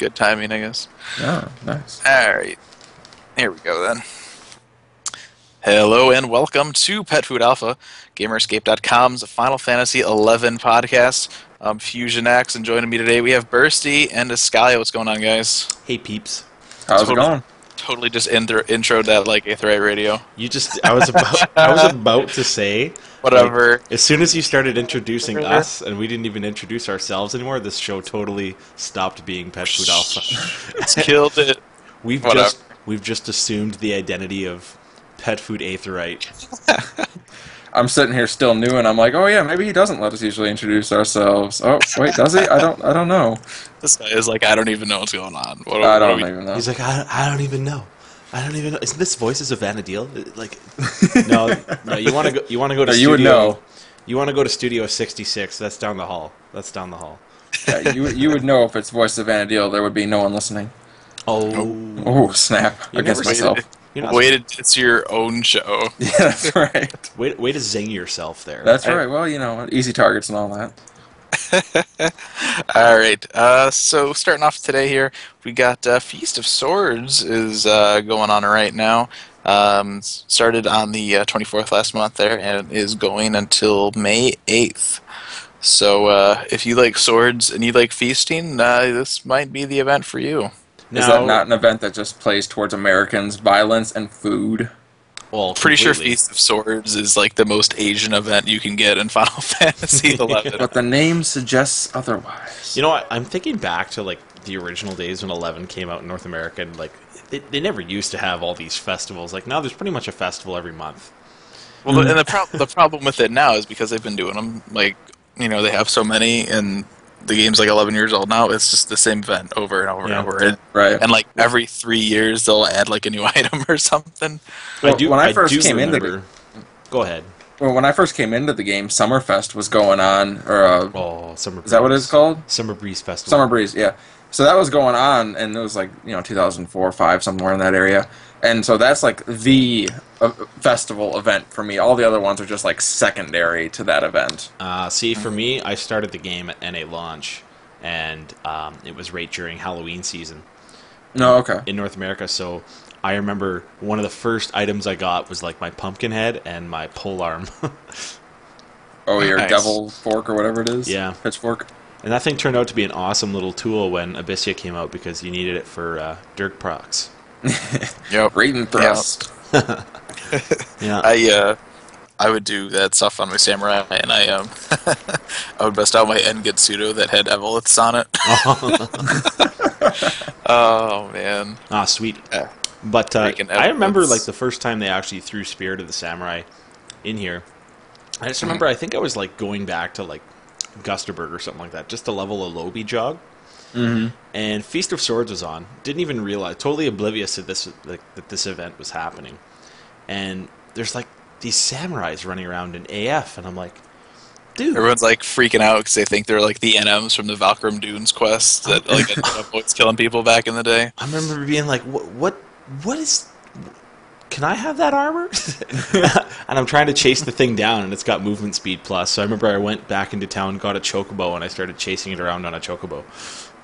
good timing, I guess. Oh, nice. Alright, here we go then. Hello and welcome to Pet Food Alpha, Gamerscape.com's Final Fantasy XI podcast. I'm Fusion X, and joining me today we have Bursty and Escalia. What's going on, guys? Hey, peeps. How's it going? Totally just introed that like Aetheryte Radio. I was about to say, whatever. Like, as soon as you started introducing us, and we didn't even introduce ourselves anymore, this show totally stopped being Pet Food Alpha. It's killed it. We've just assumed the identity of Pet Food Aetheryte. I'm sitting here still new, and I'm like, oh yeah, maybe he doesn't let us usually introduce ourselves. Oh wait, does he? I don't know. This guy is like, I don't even know what's going on. I don't even know. He's like, I don't even know. I don't even know. Isn't this Voices of Vanadil? Like, no. You want to go? You want to go to? You would know. You want to go to Studio 66? That's down the hall. Yeah, you would know if it's Voice of Vanadil. There would be no one listening. Oh snap! Against myself. It's your own show. Yeah, that's right. Way to zing yourself there. That's right. Well, easy targets and all that. All right. So starting off today here, we got Feast of Swords is going on right now. Started on the 24th last month there, and is going until May 8th. So if you like swords and you like feasting, this might be the event for you. Is that not an event that just plays towards Americans' violence and food? Well, pretty sure Feast of Swords is like the most Asian event you can get in Final Fantasy XI. But the name suggests otherwise. You know what? I'm thinking back to like the original days when 11 came out in North America, and like they never used to have all these festivals. Like now, there's pretty much a festival every month. Well, and the problem with it now is because they've been doing them. Like they have so many, and the game's like 11 years old now. It's just the same event over and over and over. And, right. And like every 3 years, they'll add like a new item or something. Well, when I first came into Go ahead. Well, when I first came into the game, Summerfest was going on, or Summer Breeze. Is that what it's called? Summer Breeze Festival. Summer Breeze, yeah. So that was going on, and it was like 2004, 5, somewhere in that area. And so that's like the festival event for me. All the other ones are just like secondary to that event. See, for me, I started the game at NA launch, and it was right during Halloween season. No, okay. In North America, so I remember one of the first items I got was like my pumpkin head and my polearm. Oh, your nice. devil fork or whatever it is? Yeah. Pitchfork. And that thing turned out to be an awesome little tool when Abyssia came out because you needed it for Dirk procs. Yep. Raid and thrust. Yeah. I would do that stuff on my samurai, and I would bust out my Engetsudo that had Evoliths on it. Oh man. Ah, sweet. Yeah. But I remember Evoliths. like the first time they actually threw Spirit of the Samurai in here. I just remember I think I was like going back to like Gusterberg or something like that, just to level a Lobby jog. Mm-hmm. And Feast of Swords was on. Didn't even realize, totally oblivious to this, that this event was happening. And there's like these samurais running around in AF, and I'm like, dude. Everyone's like freaking out because they think they're like the NMs from the Valkyrie Dunes quest that like ended up always killing people back in the day. I remember being like, what is? Can I have that armor? And I'm trying to chase the thing down, and it's got movement speed plus. So I remember I went back into town, got a chocobo, and I started chasing it around on a chocobo.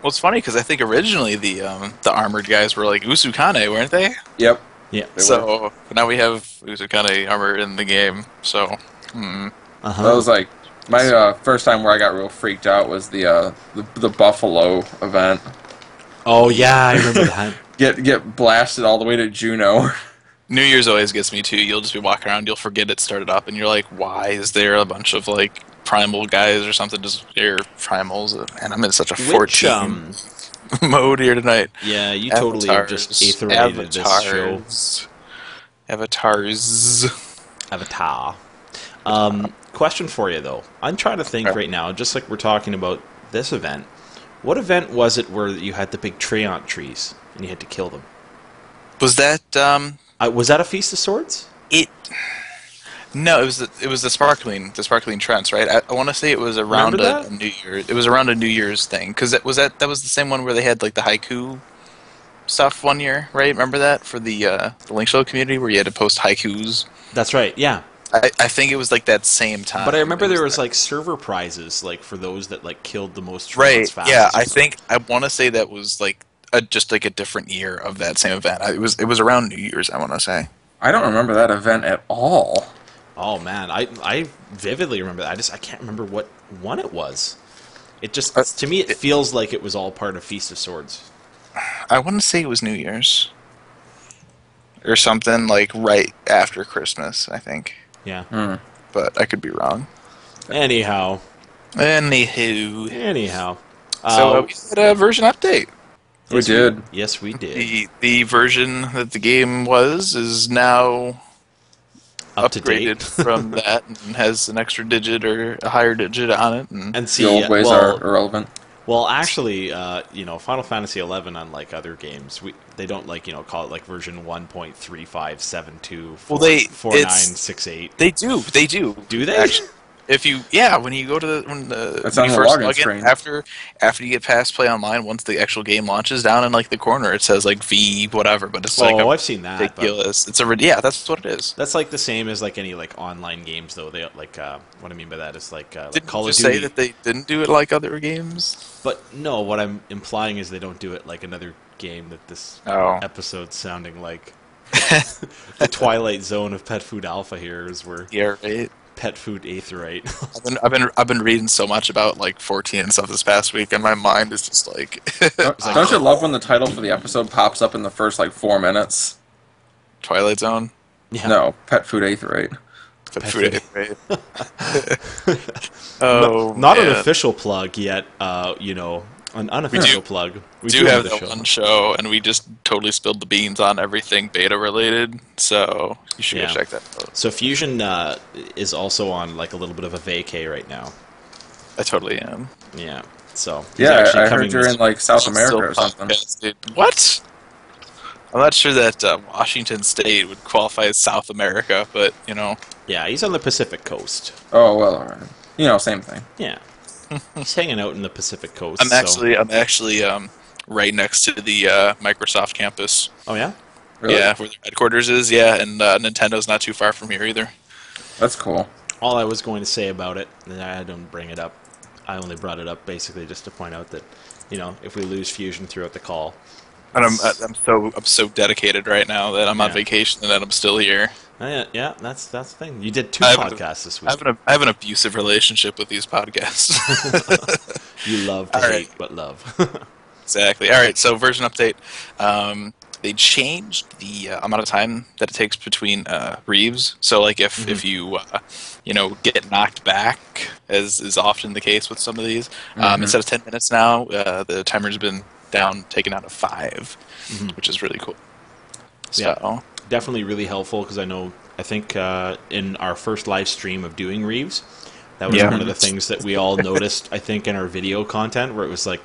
Well, it's funny because I think originally the armored guys were like Usukane, weren't they? Yep. Yeah. So now we have Usukane armor in the game. So. That was like my first time where I got real freaked out was the Buffalo event. Oh yeah, I remember that. Get blasted all the way to Juneau. New Year's always gets me too. You'll just be walking around, you'll forget it started up, and you're like, why is there a bunch of like primal guys or something just here primals? And I'm in such a 14 mode here tonight. Yeah, you totally have just aetherated this show. Avatars. Avatar. Question for you though. I'm trying to think right now, just like we're talking about this event. What event was it where you had the big treant trees and you had to kill them? Was that was that a Feast of Swords? No, it was the sparkling trents, right? I want to say it was around a New Year. It was around a New Year's thing because that was the same one where they had like the haiku stuff one year, right? Remember that for the Link Show community where you had to post haikus. That's right. Yeah. I think it was like that same time. But I remember there was like server prizes like for those that like killed the most treants fastest. Yeah, I want to say that was like just like a different year of that same event. It was around New Year's, I want to say. I don't remember that event at all. Oh man, I vividly remember that. I can't remember what one it was. It just to me it feels like it was all part of Feast of Swords. I want to say it was New Year's or something like right after Christmas, I think. Yeah. But I could be wrong. Anyhow. So Uh, we had a version update. We did. Yes, we did. The version that the game was is now Up to upgraded date. from that and has an extra digit or a higher digit on it. And see, The old ways are irrelevant. well, actually, Final Fantasy XI, unlike other games, they don't call it like version 1.3572 Well, they- 4968. They do. Do they? Actually, when you go to when That's when on you the first login log in, screen. after you get past Play Online, once the actual game launches, down in like the corner it says like V whatever, but it's like I've seen that. But ridiculous. That's what it is. that's like the same as like any like online games, though. They what I mean by that is like Didn't Call you of say Duty. that they didn't do it like other games? But no, what I'm implying is they don't do it like another game that this Oh. episode's sounding like. The Twilight Zone of Pet Food Alpha here is where Yeah, right. Pet Food Aetherite. I've been reading so much about like 14 and stuff this past week, and my mind is just like Don't you love when the title for the episode pops up in the first like 4 minutes? Twilight Zone. Yeah. No, pet food aetherate. Pet Food. food. Oh, Not an man. official plug yet, an unofficial plug. We do have the that show. one show, and we just totally spilled the beans on everything beta related. So you should Yeah. go check that out. So Fusion is also on like a little bit of a vacay right now. I totally am. Yeah. So he's Yeah, actually I coming heard you're this- in like South I'm America still or something. podcasting. What? I'm not sure that Washington State would qualify as South America, but Yeah, he's on the Pacific Coast. Oh well, alright. Same thing. Yeah. He's hanging out in the Pacific Coast. I'm actually right next to the Microsoft campus. Oh yeah. Really? Yeah, where their headquarters is. Yeah, and Nintendo's not too far from here either. That's cool. All I was going to say about it, and I don't bring it up. I only brought it up basically just to point out that, if we lose Fusion throughout the call, And I'm so dedicated right now that I'm on Yeah. vacation and that I'm still here. yeah, that's the thing. You did 2 I have podcasts this week. I have an abusive relationship with these podcasts. You love to All right. hate, but love. Exactly. All right. So version update. They changed the amount of time that it takes between reaves. So like if you get knocked back, as is often the case with some of these, instead of 10 minutes now, the timer's been taken down to 5, which is really cool. So Yeah. Definitely really helpful because I think in our first live stream of doing Reeves, that was Yeah. one of the things that we all noticed, I think, in our video content, where it was like,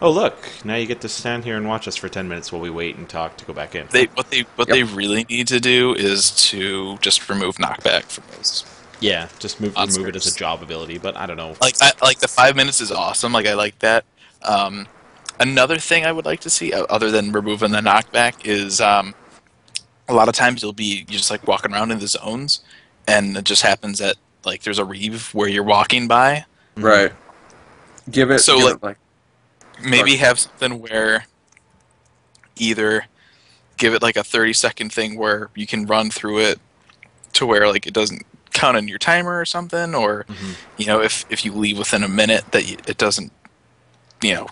oh, look, now you get to stand here and watch us for 10 minutes while we wait and talk to go back in. they really need to do is to just remove knockback from those. Yeah, just remove it as Monsters. a job ability, but I don't know. Like the 5 minutes is awesome. Like I like that. Another thing I would like to see, other than removing the knockback, is a lot of times you're just like walking around in the zones, and it just happens that like there's a reeve where you're walking by. Right. Give it. So, give like- it, Maybe Sorry. have something where either give it like a 30-second thing where you can run through it to where like it doesn't count on your timer or something, or if you leave within a minute that it doesn't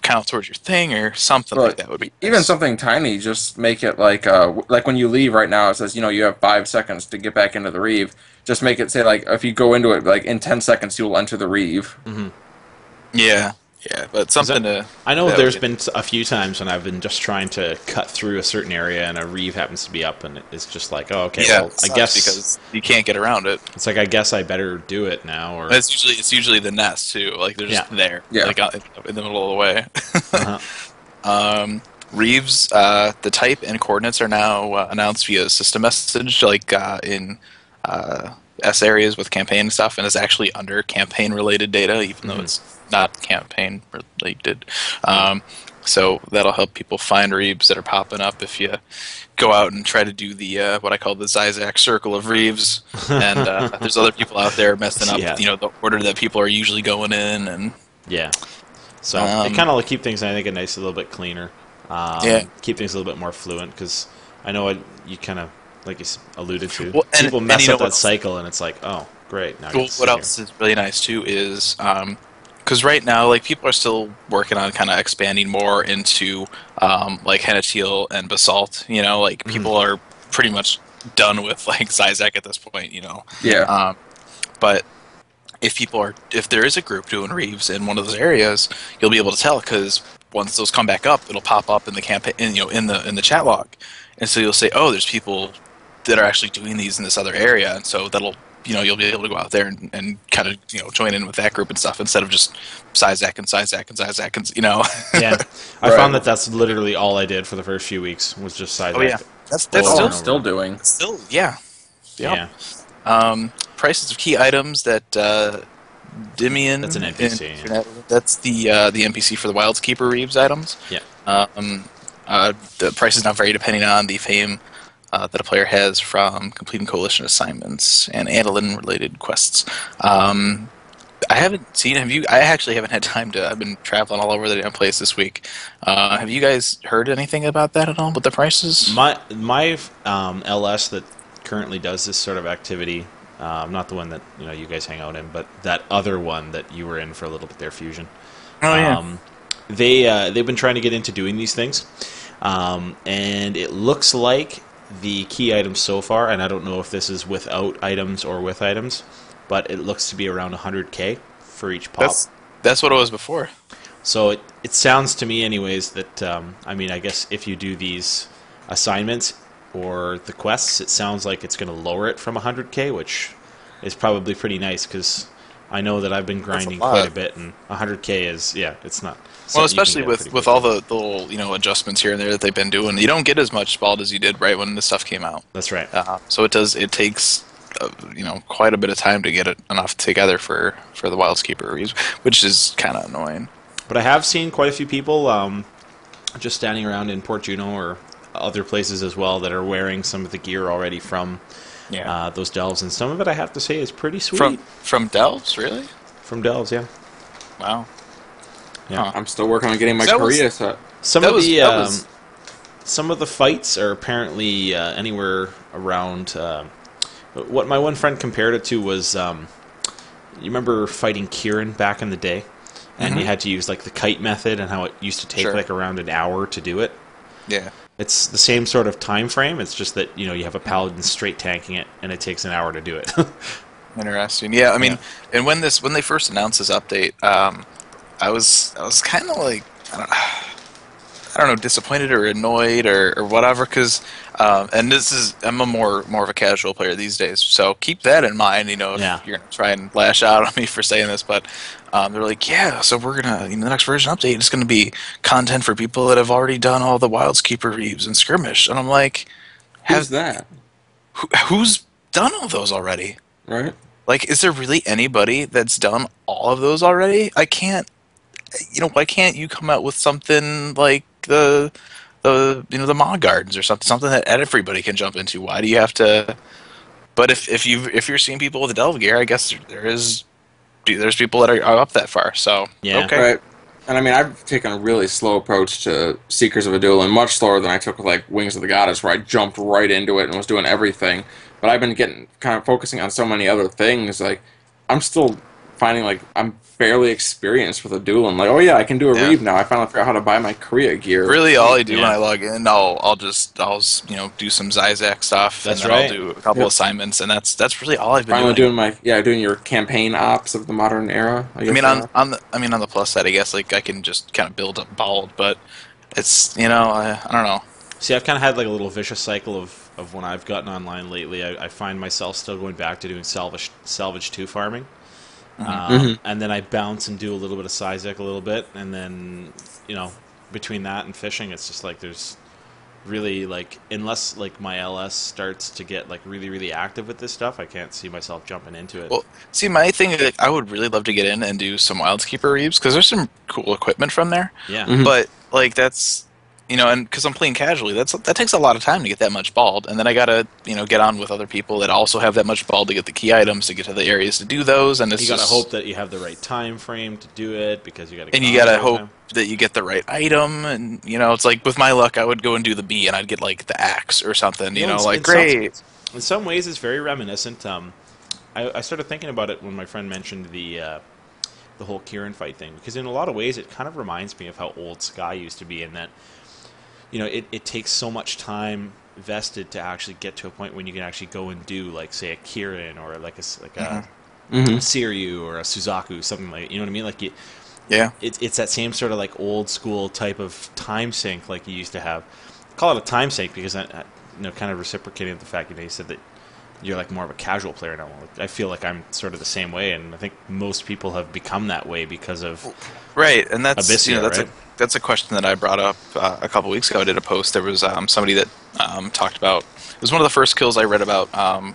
count towards your thing or something like that would be even nice. something tiny. Just make it like when you leave right now. It says you have 5 seconds to get back into the reeve. Just make it say like if you go into it like in 10 seconds you will enter the reeve. Yeah, but something to. I know that there's would- been a few times when I've been just trying to cut through a certain area and a reeve happens to be up, and it's just like, oh, okay, Yeah, well, it I sucks guess because you can't get around it. it's like I guess I better do it now, or It's usually the nest too. Like they're just there, Yeah. like out in the middle of the way. uh-huh. Reeves, the type and coordinates are now announced via system message, like in S areas with campaign and stuff, and is actually under campaign-related data, even though it's not campaign-related. So that'll help people find Reeves that are popping up if you go out and try to do the what I call the Zizak circle of Reeves, and there's other people out there messing up, Yeah. the order that people are usually going in, and yeah. So they kind of keep things, I think, a nice, a little bit cleaner. Yeah. Keep things a little bit more fluent, because I know you kind of, like you alluded to, Well, people and mess you know up what that else? cycle, and it's like, oh, great, now I get Well, to what sit here. else is really nice too is because right now, like people are still working on kind of expanding more into like Henneteal and Basalt. You know, like Hmm. people are pretty much done with like Zizek at this point. You know, Yeah. Yeah. but if there is a group doing Reeves in one of those areas, you'll be able to tell because once those come back up, it'll pop up in the campaign, in the chat log, and so you'll say, oh, there's people that are actually doing these in this other area, and so that'll you'll be able to go out there and kind of join in with that group and stuff instead of just Sizak and Sizak and Sizak and Yeah, I Right. found that that's literally all I did for the first few weeks, was just Oh yeah, Sizak that's Oh, over I'm and still still over. doing. yeah. Yep. Yeah, Prices of key items that that's an Dimian in NPC. Yeah. Internet, that's the NPC for the Wildskeeper Reeves items. Yeah. Um, the price is now vary depending on the fame that a player has from completing coalition assignments and Adolin related quests. I haven't seen. Have you? I actually haven't had time to. I've been traveling all over the damn place this week. Have you guys heard anything about that at all with the prices? My LS that currently does this sort of activity, not the one that you guys hang out in, but that other one that you were in for a little bit there, Fusion. Oh yeah. They've been trying to get into doing these things, and it looks like the key items so far, and I don't know if this is without items or with items, but it looks to be around 100K for each pop. That's what it was before. So it sounds to me, anyways, that I mean, I guess if you do these assignments or the quests, it sounds like it's going to lower it from 100K, which is probably pretty nice, because I know that I've been grinding quite a bit, and 100K is, yeah, it's not. Well, something you can especially get with pretty all quickly. the little adjustments here and there that they've been doing, you don't get as much spald as you did right when this stuff came out. That's right. So it does. It takes quite a bit of time to get it enough together for the Wildskeeper Reeves, which is kind of annoying. But I have seen quite a few people just standing around in Port Juno or other places as well that are wearing some of the gear already from those delves, and some of it, I have to say, is pretty sweet. From Delves, really? From delves, yeah. Wow. Yeah. Huh. I'm still working on getting my That was- Korea set. Some That of was- the that was- some of the fights are apparently anywhere around. What my one friend compared it to was, you remember fighting Kieran back in the day, and you had to use like the kite method, and how it used to take Sure. like around an hour to do it. Yeah. It's the same sort of time frame. It's just that you have a paladin straight tanking it, and it takes an hour to do it. Interesting. Yeah, I mean, Yeah. and when they first announced this update, I was kind of like I don't know, disappointed or annoyed or whatever, because and I'm a more of a casual player these days, so keep that in mind. If Yeah. you're gonna try and lash out on me for saying this, but they're like, yeah, so we're gonna the next version update is gonna be content for people that have already done all the Wildskeeper Reeves and Skirmish, and I'm like, Who's that? who's done all those already? Right? Like, is there really anybody that's done all of those already? I can't. Why can't you come out with something like the Maw Gardens or something that everybody can jump into? Why do you have to? But if you're seeing people with the Delve gear, I guess there's people that are up that far. So Yeah. okay, Right. And I mean, I've taken a really slow approach to Seekers of a Duel, and much slower than I took with like Wings of the Goddess, where I jumped right into it and was doing everything. But I've been getting kind of focusing on so many other things. Like, I'm still finding like I'm fairly experienced with a duel, and like, oh yeah, I can do a Yeah. Reeve now. I finally figured out how to buy my Korea gear. really, all I do when Yeah. I log in, I'll do some Zizak stuff, That's and then right. I'll do a couple Yep. assignments, and that's really all I've been Finally doing. doing your campaign ops of the modern era. I I guess mean, now. on the plus side, I guess like I can just kind of build up bald, but it's I don't know. See, I've kind of had like a little vicious cycle of when I've gotten online lately. I find myself still going back to doing salvage 2 farming. And then I bounce and do a little bit of Sizek a little bit, and then, between that and fishing, it's just like there's really, like, unless like my LS starts to get like really, really active with this stuff, I can't see myself jumping into it. Well, see, my thing is like, I would really love to get in and do some Wildskeeper Reeves because there's some cool equipment from there. Yeah. Mhm. But like and because I'm playing casually, that takes a lot of time to get that much balled, and then I gotta, get on with other people that also have that much ball to get the key items to get to the areas to do those, and You it's gotta hope just, that you have the right time frame to do it because you gotta get and you on at the gotta right hope time. that you get the right item, and it's like with my luck, I would go and do the B, and I'd get like the axe or something, You know, like great. in some ways, it's very reminiscent. I started thinking about it when my friend mentioned the whole Kieran fight thing because in a lot of ways, it kind of reminds me of how old Sky used to be in that it takes so much time vested to actually get to a point when you can actually go and do like say a Kieran or like a Mm-hmm. Siryu or a Suzaku, something like you know what I mean. Like Yeah, it's that same sort of like old school type of time sink like you used to have. I call it a time sink because kind of reciprocating the fact you said that you're like more of a casual player now. Like, I feel like I'm sort of the same way, and I think most people have become that way because of right, and that's Abyssia, that's right? a question that I brought up a couple weeks ago. I did a post. There was somebody that talked about. It was one of the first kills I read about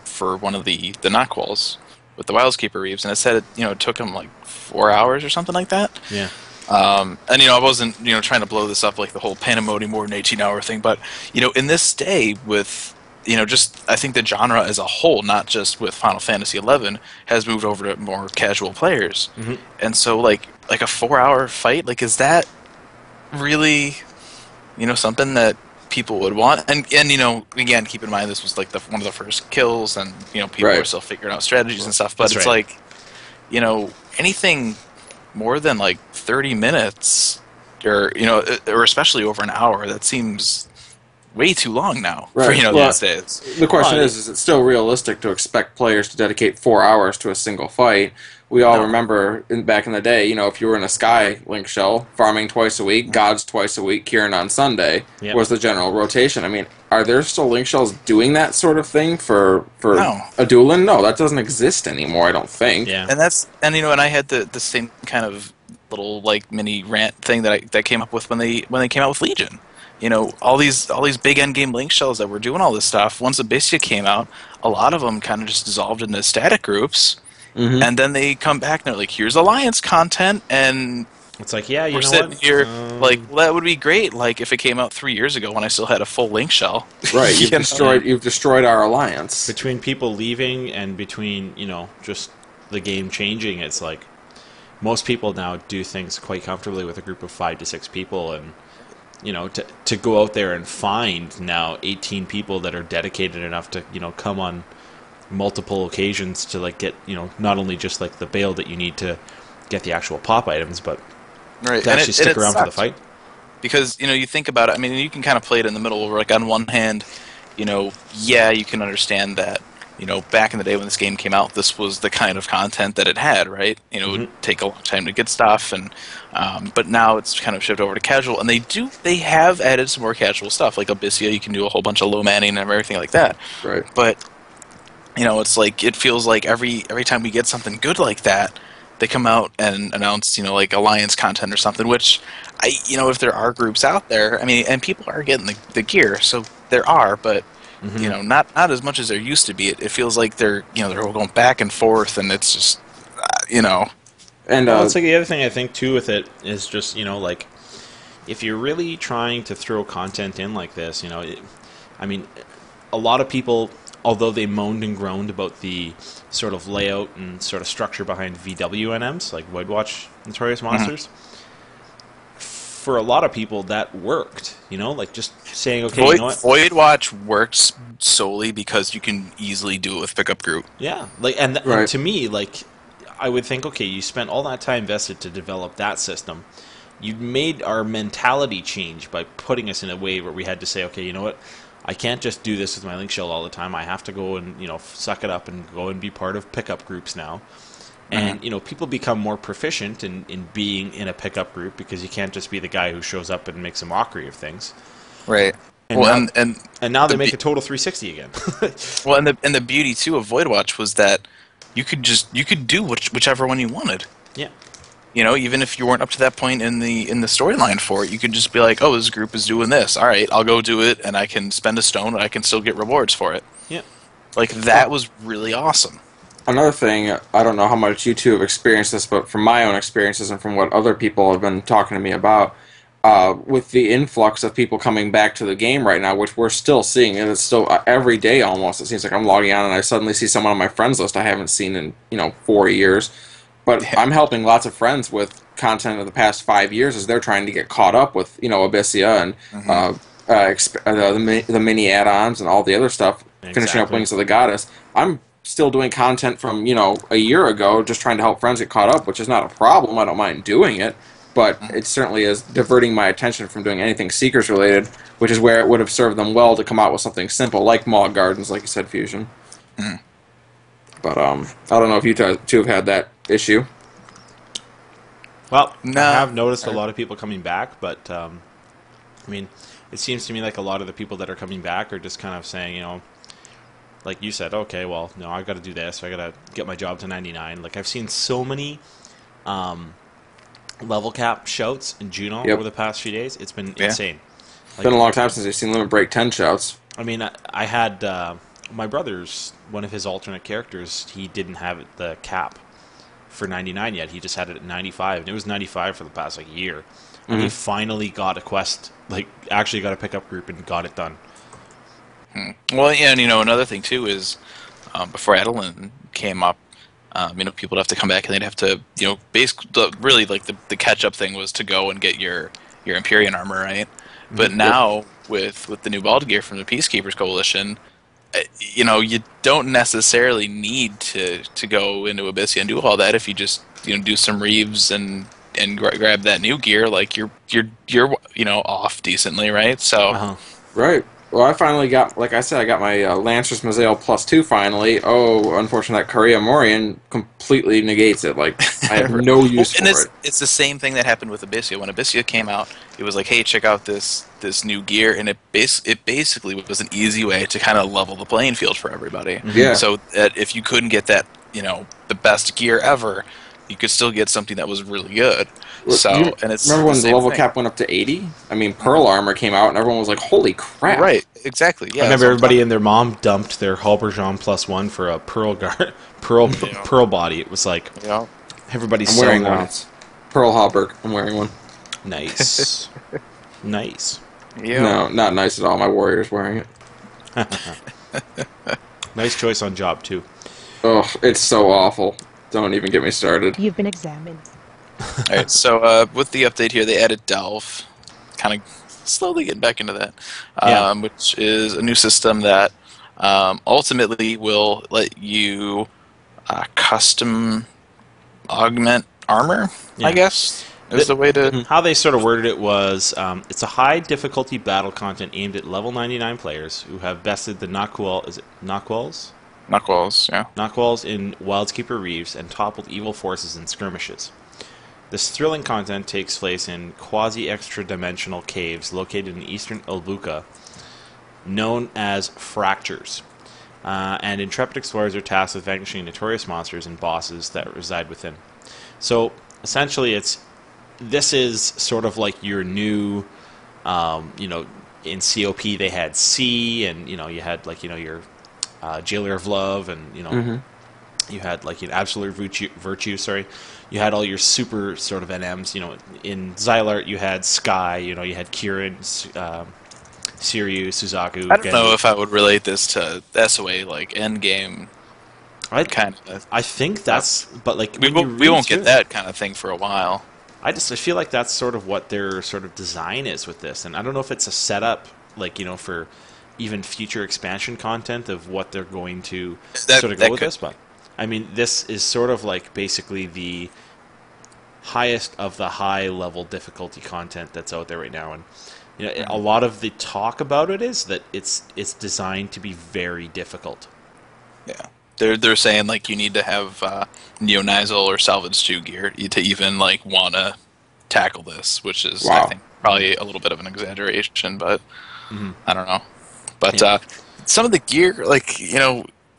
for one of the Knockwalls with the Wildskeeper Reeves, and it said it took him like 4 hours or something like that. Yeah. And I wasn't trying to blow this up like the whole Pandemonium more than 18-hour thing, but in this day with just I think the genre as a whole, not just with Final Fantasy 11, has moved over to more casual players, Mm-hmm. and so like a 4-hour fight, like is that really something that people would want? And again, keep in mind this was like one of the first kills, and people Right. were still figuring out strategies and stuff. But That's it's right. like anything more than like 30 minutes, or especially over an hour, that seems way too long now for Right. Well, these days. the question Well, is it still realistic to expect players to dedicate 4 hours to a single fight? We all No. remember back in the day, if you were in a Sky Link shell, farming twice a week, Gods twice a week, Kieran on Sunday Yep. was the general rotation. I mean, are there still Link shells doing that sort of thing for No. a dueling? No, that doesn't exist anymore, I don't think. Yeah. And I had the same kind of little like mini rant thing that came up with when they came out with Legion. All these big end game link shells that were doing all this stuff. Once Abyssia came out, a lot of them kind of just dissolved into static groups, Mm-hmm. and then they come back and they're like, "Here's Alliance content," and It's like, yeah, you we're know sitting what? here like, well, that would be great. Like if it came out 3 years ago when I still had a full link shell. Right, You know? you've destroyed our alliance. Between people leaving and between, just the game changing, it's like most people now do things quite comfortably with a group of 5 to 6 people and to go out there and find now 18 people that are dedicated enough to, come on multiple occasions to like get, not only just like the bail that you need to get the actual pop items, but Right, to actually stick around for the sucks. fight. Because you think about it. I mean, you can kind of play it in the middle. Where like on one hand, yeah, you can understand that. Back in the day when this game came out, this was the kind of content that it had, right? It would take a long time to get stuff, and but now it's kind of shifted over to casual, and they have added some more casual stuff, like Abyssia. You can do a whole bunch of low manning and everything like that. Right. But it's like it feels like every time we get something good like that, they come out and announce, like Alliance content or something, which if there are groups out there, I mean, and people are getting the gear, so there are, but, not as much as there used to be. It feels like they're all going back and forth, and it's just, And Well, it's like the other thing I think too with it is just like if you're really trying to throw content in like this, I mean, a lot of people, although they moaned and groaned about the sort of layout and sort of structure behind VWNMs, like Void Watch Notorious Monsters, for a lot of people that worked, like just saying, okay, you know what? Void Watch works solely because you can easily do it with pickup group. Yeah, like and Right. to me, like I would think, okay, you spent all that time invested to develop that system. You made our mentality change by putting us in a way where we had to say, okay, you know what? I can't just do this with my link shell all the time. I have to go and suck it up and go and be part of pickup groups now. And people become more proficient in being in a pickup group because you can't just be the guy who shows up and makes a mockery of things. Right. And Well, now, and now they the make be- a total 360 again. well, and the beauty too of Void Watch was that you could do whichever one you wanted. Yeah. Even if you weren't up to that point in the storyline for it, you could just be like, "Oh, this group is doing this. All right, I'll go do it, and I can spend a stone, and I can still get rewards for it." Yeah. Like that was really awesome. another thing, I don't know how much you two have experienced this, but from my own experiences and from what other people have been talking to me about, with the influx of people coming back to the game right now, which we're still seeing, and it's still every day almost. It seems like I'm logging on and I suddenly see someone on my friends list I haven't seen in 4 years. But I'm helping lots of friends with content of the past 5 years as they're trying to get caught up with Abyssia and Hmm. the mini add-ons and all the other stuff. Finishing up Exactly. Wings of the Goddess. I'm still doing content from a year ago, just trying to help friends get caught up, which is not a problem. I don't mind doing it, but it certainly is diverting my attention from doing anything Seekers related, which is where it would have served them well to come out with something simple like Maw Gardens, like you said, Fusion. Hmm. But I don't know if you two have had that issue. Well, I No. have noticed a lot of people coming back, but I mean, it seems to me like a lot of the people that are coming back are just kind of saying, like you said, okay, well, no, I got to do this. I got to get my job to 99. Like I've seen so many um, level cap shouts in Juno Yep. over the past few days. It's been Yeah. insane. It's been a long time since I've seen Limit Break 10 shouts. I mean, I had my brother's one of his alternate characters. He didn't have the cap for 99 yet. He just had it at 95, and it was 95 for the past year. And he finally got a quest, actually got a pickup group and got it done. Well, yeah, and another thing too is before Adeline came up, people would have to come back and they'd have to, basically, really like the catch up thing was to go and get your Empyrean armor, right? But now with the new Bald gear from the Peacekeepers Coalition, you don't necessarily need to go into Abyssia and do all that if you just do some Reeves and grab that new gear. Like you're off decently, right? So. Uh-huh. Right. Well, I finally got, like I said, I got my Lancers Mazael +2 finally. Oh, unfortunately, that Korea Morian completely negates it. Like, I have no use And for it. it's the same thing that happened with Abyssia. When Abyssia came out, it was like, hey, check out this new gear, and it basically was an easy way to kind of level the playing field for everybody. Yeah. So that if you couldn't get that, the best gear ever, you could still get something that was really good. So, You and it's remember when the same level thing. cap went up to 80? I mean, Pearl Armor came out, and everyone was like, holy crap. Right, exactly. Yeah, I remember so- everybody and their mom dumped their Halberjean +1 for a pearl Yeah. pearl body. It was like everybody's I'm wearing selling one. on It's Pearl Hallberg. I'm wearing one. it. Nice, nice, Yeah. No, not nice at all. My Warrior's wearing it. nice choice on job too. Oh, it's so awful. Don't even get me started. You've been examined. All right, so with the update here, they added Delve, kind of slowly getting back into that, Yeah. which is a new system that ultimately will let you custom augment armor, Yeah. I guess, is the way to... How they sort of worded it was, it's a high difficulty battle content aimed at level 99 players who have bested the Naqual. Is it Naquals? Knuckles, yeah. Knockwalls in Wildskeeper Reeves and toppled evil forces in skirmishes. This thrilling content takes place in quasi-extra-dimensional caves located in eastern Ulbuka, known as Fractures. And intrepid explorers are tasked with vanquishing notorious monsters and bosses that reside within. So, essentially, this is sort of like your new, in COP they had C, and, you had, your Jailer of Love, and, you had an absolute virtue. Sorry, you had all your super sort of NMs. In Xylart you had Sky. You had Kirin, Siryu, Suzaku. I don't know Genji. if I would relate this to SOA, like, endgame kind of... I think that's, but We won't get that kind of thing for a while. I feel like that's sort of what their sort of design is with this, and I don't know if it's a setup, for even future expansion content of what they're going to That- sort of that go with could- this. But I mean, this is sort of basically the highest of the high level difficulty content that's out there right now, and a lot of the talk about it is that it's designed to be very difficult. Yeah. They're saying you need to have Neonizal or Salvage 2 gear to even want to tackle this, which is Wow. I think probably a little bit of an exaggeration, but I don't know. But Yeah. some of the gear,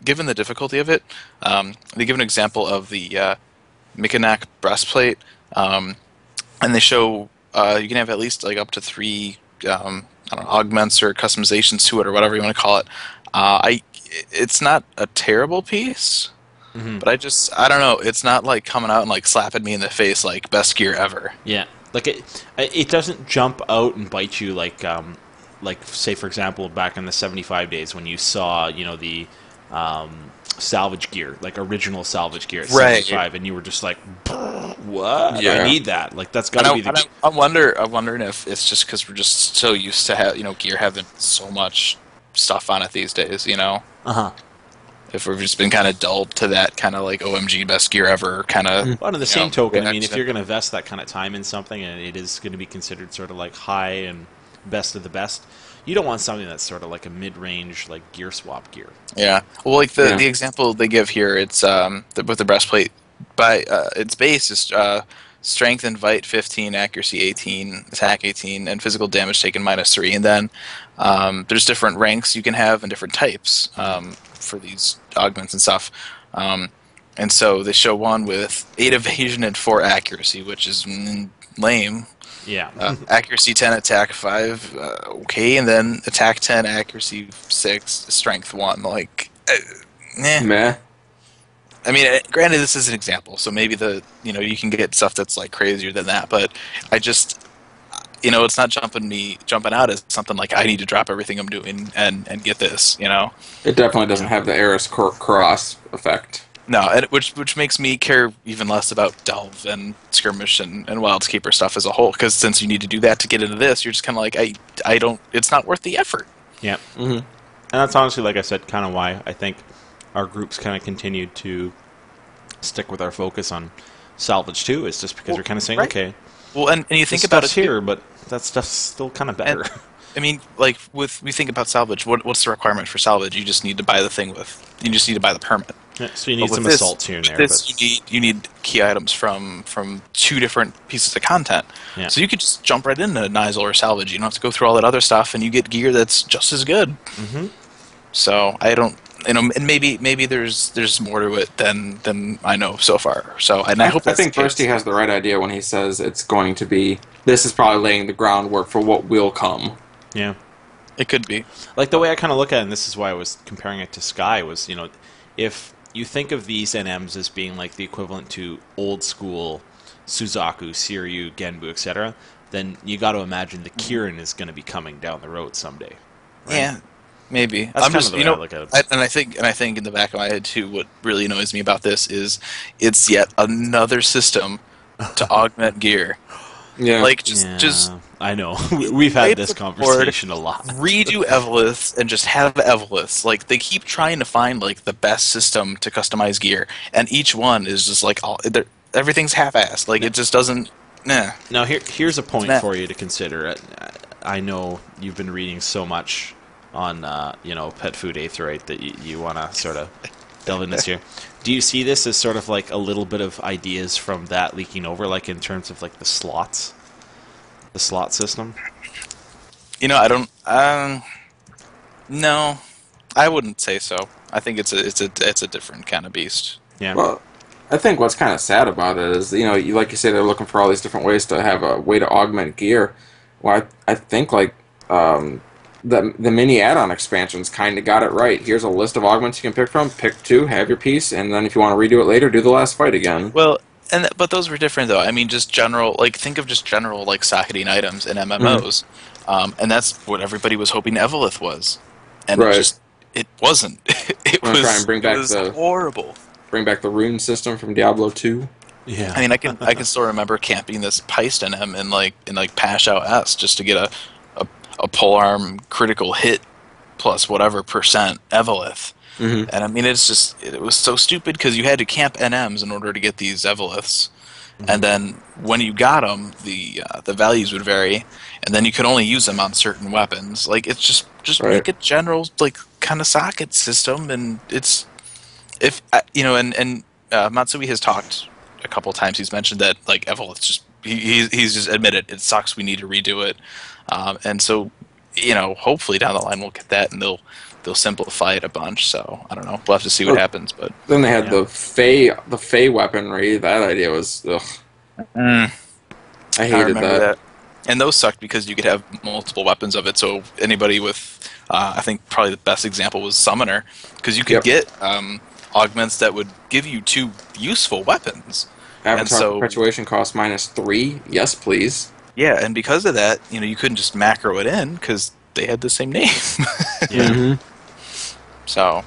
given the difficulty of it, they give an example of the Mikanak breastplate, and they show you can have at least up to 3 I don't know, augments or customizations to it or whatever you want to call it. It's not a terrible piece, but I don't know. It's not coming out and slapping me in the face like best gear ever. Yeah, Like it doesn't jump out and bite you like say for example back in the 75 days when you saw the salvage gear, like original salvage gear at Right. 75, and you were just like, what? I Yeah. need that. Like that's got to be the. I'm wondering if it's just because we're just so used to gear having so much stuff on it these days. Uh huh. If we've just been kind of dulled to that kind of like OMG best gear ever kind of. But on the same token, I mean, if reaction. you're going to invest that kind of time in something, and it is going to be considered sort of like high and best of the best, you don't want something that's sort of like a mid-range like gear swap gear. Yeah. Well, like the Yeah. the example they give here, it's with the breastplate. By its base is strength and vite 15, accuracy 18, attack 18, and physical damage taken -3. And then there's different ranks you can have and different types for these augments and stuff. And so they show one with 8 evasion and 4 accuracy, which is lame. Yeah. Accuracy 10, attack 5, okay, and then attack 10, accuracy 6, strength 1. Like, Meh. I mean, granted, this is an example, so maybe you can get stuff that's like crazier than that. But I just, it's not jumping out as something like I need to drop everything I'm doing and get this. It definitely doesn't have the Eris Cross effect. No, and which makes me care even less about Delve and Skirmish and Wildskeeper stuff as a whole. Because since you need to do that to get into this, you're just kind of like I don't. It's not worth the effort. Yeah. Mm-hmm. And that's honestly, like I said, kind of why I think our groups kind of continued to stick with our focus on salvage too. Is just because we're kind of saying, right. okay, well, and you think this about it stuff's here, but that stuff's still kind of better. And, I mean, like we think about salvage. What's the requirement for salvage? You just need to buy the thing you just need to buy the permit. Yeah, so you need But some with this- assaults here and there. This But you need key items from 2 different pieces of content. Yeah. So you could just jump right into Nizal or salvage. You don't have to go through all that other stuff, and you get gear that's just as good. mm-hmm. So I don't, and maybe there's more to it than I know so far. So and I hope I that's think the case. Bursty has the right idea when he says it's going to be. This is probably laying the groundwork for what will come. Yeah. It could be. Like the way I kind of look at it, and this is why I was comparing it to Sky, was, if you think of these NMs as being like the equivalent to old school Suzaku, Siryu, Genbu, etc., then you got to imagine the Kirin is going to be coming down the road someday. Right? Yeah, maybe. That's I'm kind just of the way I look at it. and I think in the back of my head too, what really annoys me about this is it's yet another system to augment gear. Yeah. Like Yeah, just I know. We've had Right this before- conversation a lot. redo Evoliths and just have Evoliths. Like they keep trying to find like the best system to customize gear, and each one is just like everything's half-assed. Like it just doesn't. Nah. Now here's a point Matt. for you to consider. I know you've been reading so much on pet food aetherite that you want to sort of delve in this here. Do you see this as sort of like a little bit of ideas from that leaking over, like in terms of like the slot system? I don't. No, I wouldn't say so. I think it's a different kind of beast. Yeah. Well, I think what's kind of sad about it is, like you say, they're looking for all these different ways to have a way to augment gear. Well, I think like the mini add-on expansions kind of got it right. Here's a list of augments you can pick from. Pick 2, have your piece, and then if you want to redo it later, do the last fight again. Well, but those were different though. I mean, just general. Like think of just general like socketing items in MMOs, and that's what everybody was hoping Evolith was, and Right. it wasn't. It Wanna was. try and bring back it was the- horrible. Bring back the rune system from Diablo 2. Yeah. I mean, I can still remember camping this Peist in him in Pash Out S just to get a polearm critical hit plus whatever percent Evolith. Mm-hmm. And I mean, it was so stupid because you had to camp NMs in order to get these Evoliths. And then when you got them, the values would vary, and then you could only use them on certain weapons. Like it's just Right. make a general like kind of socket system, and it's Matsui has talked a couple times. He's mentioned that like Evolith's just he's just admitted it sucks. We need to redo it, and so hopefully down the line we'll get that, and they'll simplify it a bunch. So I don't know. We'll have to see what happens, but. Then they had Yeah. the Fey weaponry. That idea was ugh. I I hated remember that. And those sucked because you could have multiple weapons of it. So anybody with, I think probably the best example was Summoner, because you could Yep. get augments that would give you 2 useful weapons. And Avatar so, perpetuation costs -3. Yes, please. yeah, and because of that, you couldn't just macro it in because they had the same name. Yeah. So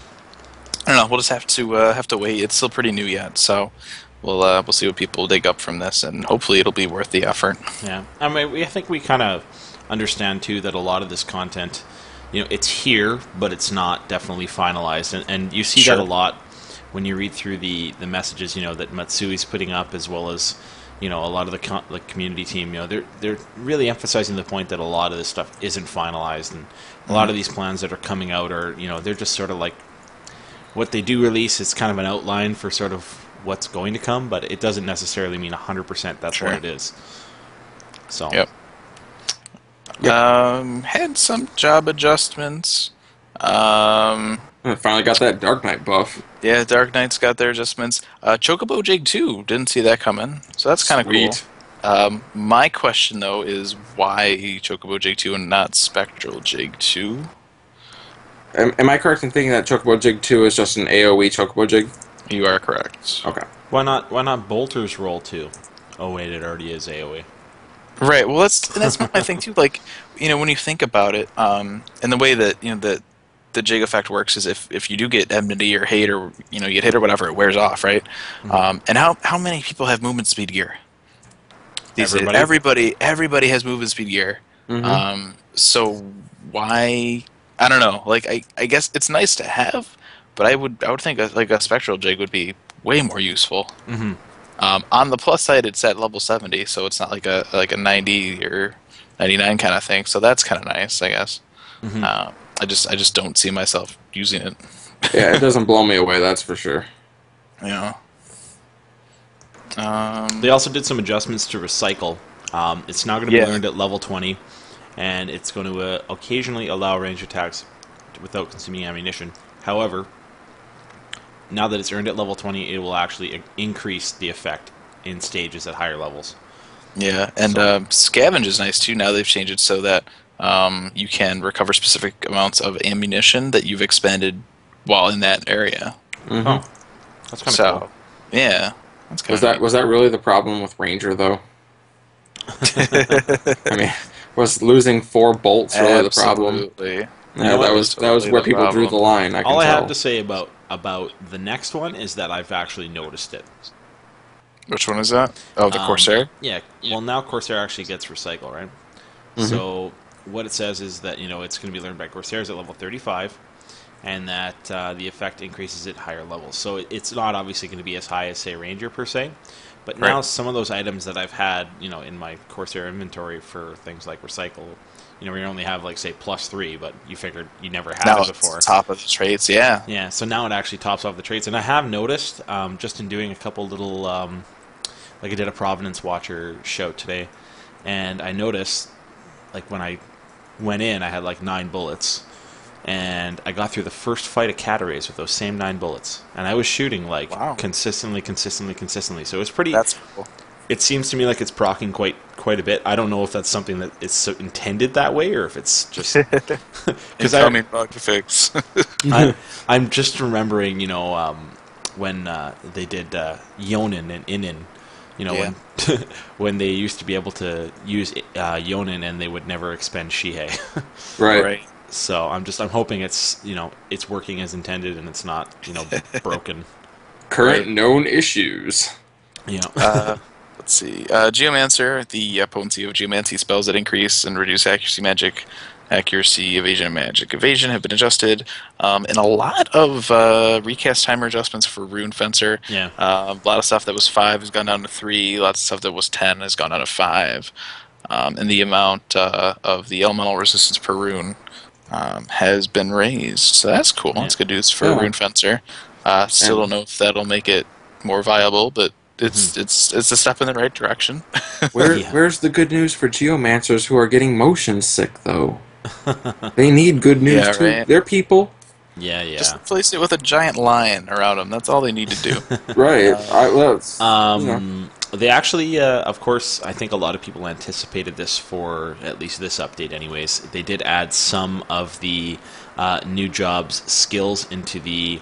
I don't know. We'll just have to wait. It's still pretty new yet, so we'll see what people dig up from this, and hopefully it'll be worth the effort. Yeah. I mean, I think we kind of understand too that a lot of this content, it's here, but it's not definitely finalized, and you see Sure. that a lot when you read through the messages, that Matsui's putting up, as well as a lot of the community team. They're really emphasizing the point that a lot of this stuff isn't finalized, and a lot of these plans that are coming out are they're just sort of like what they do release is kind of an outline for sort of what's going to come, but it doesn't necessarily mean 100% that's Sure. what it is. So Yep. Had some job adjustments. I finally got that Dark Knight buff. Yeah, Dark Knight's got their adjustments. Chocobo Jig 2, didn't see that coming, so that's kind of cool. Sweet. My question, though, is why Chocobo Jig 2 and not Spectral Jig 2? Am I correct in thinking that Chocobo Jig 2 is just an AoE Chocobo Jig? You are correct. Okay. why not Bolter's roll too? Oh wait, it already is AoE. Right. Well, that's my thing too. Like, when you think about it, and the way that the jig effect works is if you do get enmity or hate or you get hit or whatever, it wears off, right? And how many people have movement speed gear? These days? Everybody has movement speed gear. So why? I don't know. Like I guess it's nice to have, but I would think a spectral jig would be way more useful. On the plus side, it's at level 70, so it's not like a 90 or 99 kind of thing. So that's kind of nice, I guess. I just don't see myself using it. Yeah, it doesn't blow me away, that's for sure. Yeah. They also did some adjustments to recycle. It's now going to be learned at level 20, and it's going to occasionally allow range attacks without consuming ammunition. However, now that it's earned at level 20, it will actually increase the effect in stages at higher levels. Yeah, and scavenge is nice too. Now they've changed it so that you can recover specific amounts of ammunition that you've expended while in that area. Oh, that's kind of cool. Yeah, that's kind of Was that really the problem with Ranger though? I mean, was losing 4 bolts really the problem? Absolutely. Yeah, that was where people drew the line. All I have to say about the next one is that I've actually noticed it. Which one is that? Oh, the Corsair? Yeah. Well, now Corsair actually gets recycle, right? So what it says is that it's going to be learned by Corsairs at level 35, and that the effect increases at higher levels. So it's not obviously going to be as high as say Ranger per se, but now some of those items that I've had in my Corsair inventory for things like recycle, we only have like say +3, but you figured you never had Now it before. it's top of the traits, yeah. Yeah, so now it actually tops off the traits, and I have noticed just in doing a couple little like I did a Provenance Watcher show today, and I noticed like when I went in, I had like 9 bullets, and I got through the first fight of Catarays with those same 9 bullets, and I was shooting like consistently. So it's pretty. That's cool. It seems to me like it's proccing quite a bit. I don't know if that's something that is so intended that way, or if it's just because tell me bug to fix. I'm just remembering, when they did Yonin and Inin. When they used to be able to use Yonin and they would never expend Shihei. Right. So I'm hoping it's it's working as intended and it's not broken. Current known issues. Let's see. Geomancer, the potency of Geomancy spells that increase and reduce accuracy, evasion, and magic evasion have been adjusted. And a lot of recast timer adjustments for Rune Fencer. Yeah. A lot of stuff that was 5 has gone down to 3. Lots of stuff that was 10 has gone down to 5. And the amount of the elemental resistance per rune has been raised. So that's cool. That's good news for Rune Fencer. Still don't know if that'll make it more viable, but it's a step in the right direction. Where's the good news for geomancers who are getting motion sick though? They need good news too. Right. They're people. Yeah. Just replace it with a giant lion around them. That's all they need to do. Right. They actually, of course, I think a lot of people anticipated this for at least this update anyways. They did add some of the new jobs skills into the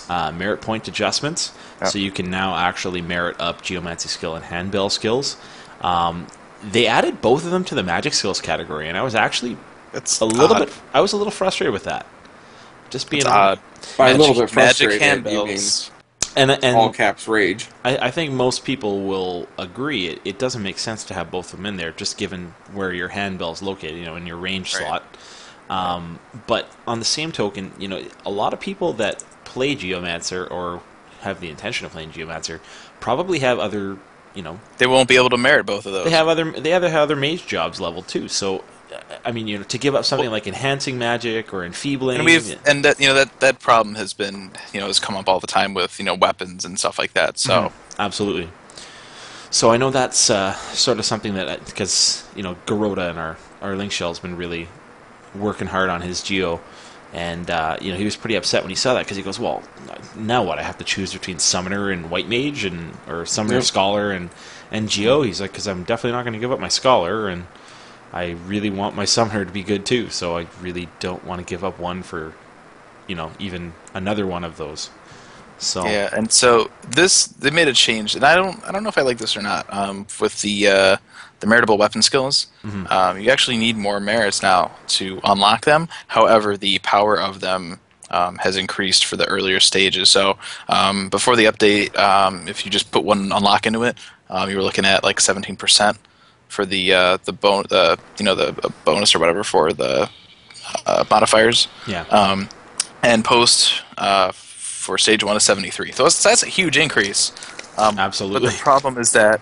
merit point adjustments, Yep. so you can now actually merit up geomancy skill and handbell skills. They added both of them to the magic skills category, and I was actually It's a little odd. bit. I was a little frustrated with that. Just being It's odd. By a little Magic- bit frustrated, Magic you mean handbells. and all caps rage. I think most people will agree it doesn't make sense to have both of them in there, just given where your handbell is located, in your range Right. slot. But on the same token, a lot of people that play Geomancer or have the intention of playing Geomancer probably have other, They won't be able to merit both of those. they have other mage jobs level too. So, I mean, to give up something like enhancing magic or enfeebling, and that problem has been has come up all the time with weapons and stuff like that. So absolutely. So I know that's sort of something that, because Garoda and our Link Shell's been really working hard on his Geo, and he was pretty upset when he saw that, because he goes, well, now what? I have to choose between Summoner and White Mage, or Summoner, Yep. Scholar, and Geo. He's like, because I'm definitely not going to give up my Scholar, and I really want my Summoner to be good too, so I really don't want to give up one for, even another one of those. So yeah, and so they made a change, and I don't know if I like this or not. With the meritable weapon skills, you actually need more merits now to unlock them. However, the power of them has increased for the earlier stages. So before the update, if you just put one unlock into it, you were looking at like 17% for the bonus or whatever for the modifiers. yeah, And post for stage 1 is 73. So that's a huge increase. absolutely. But the problem is that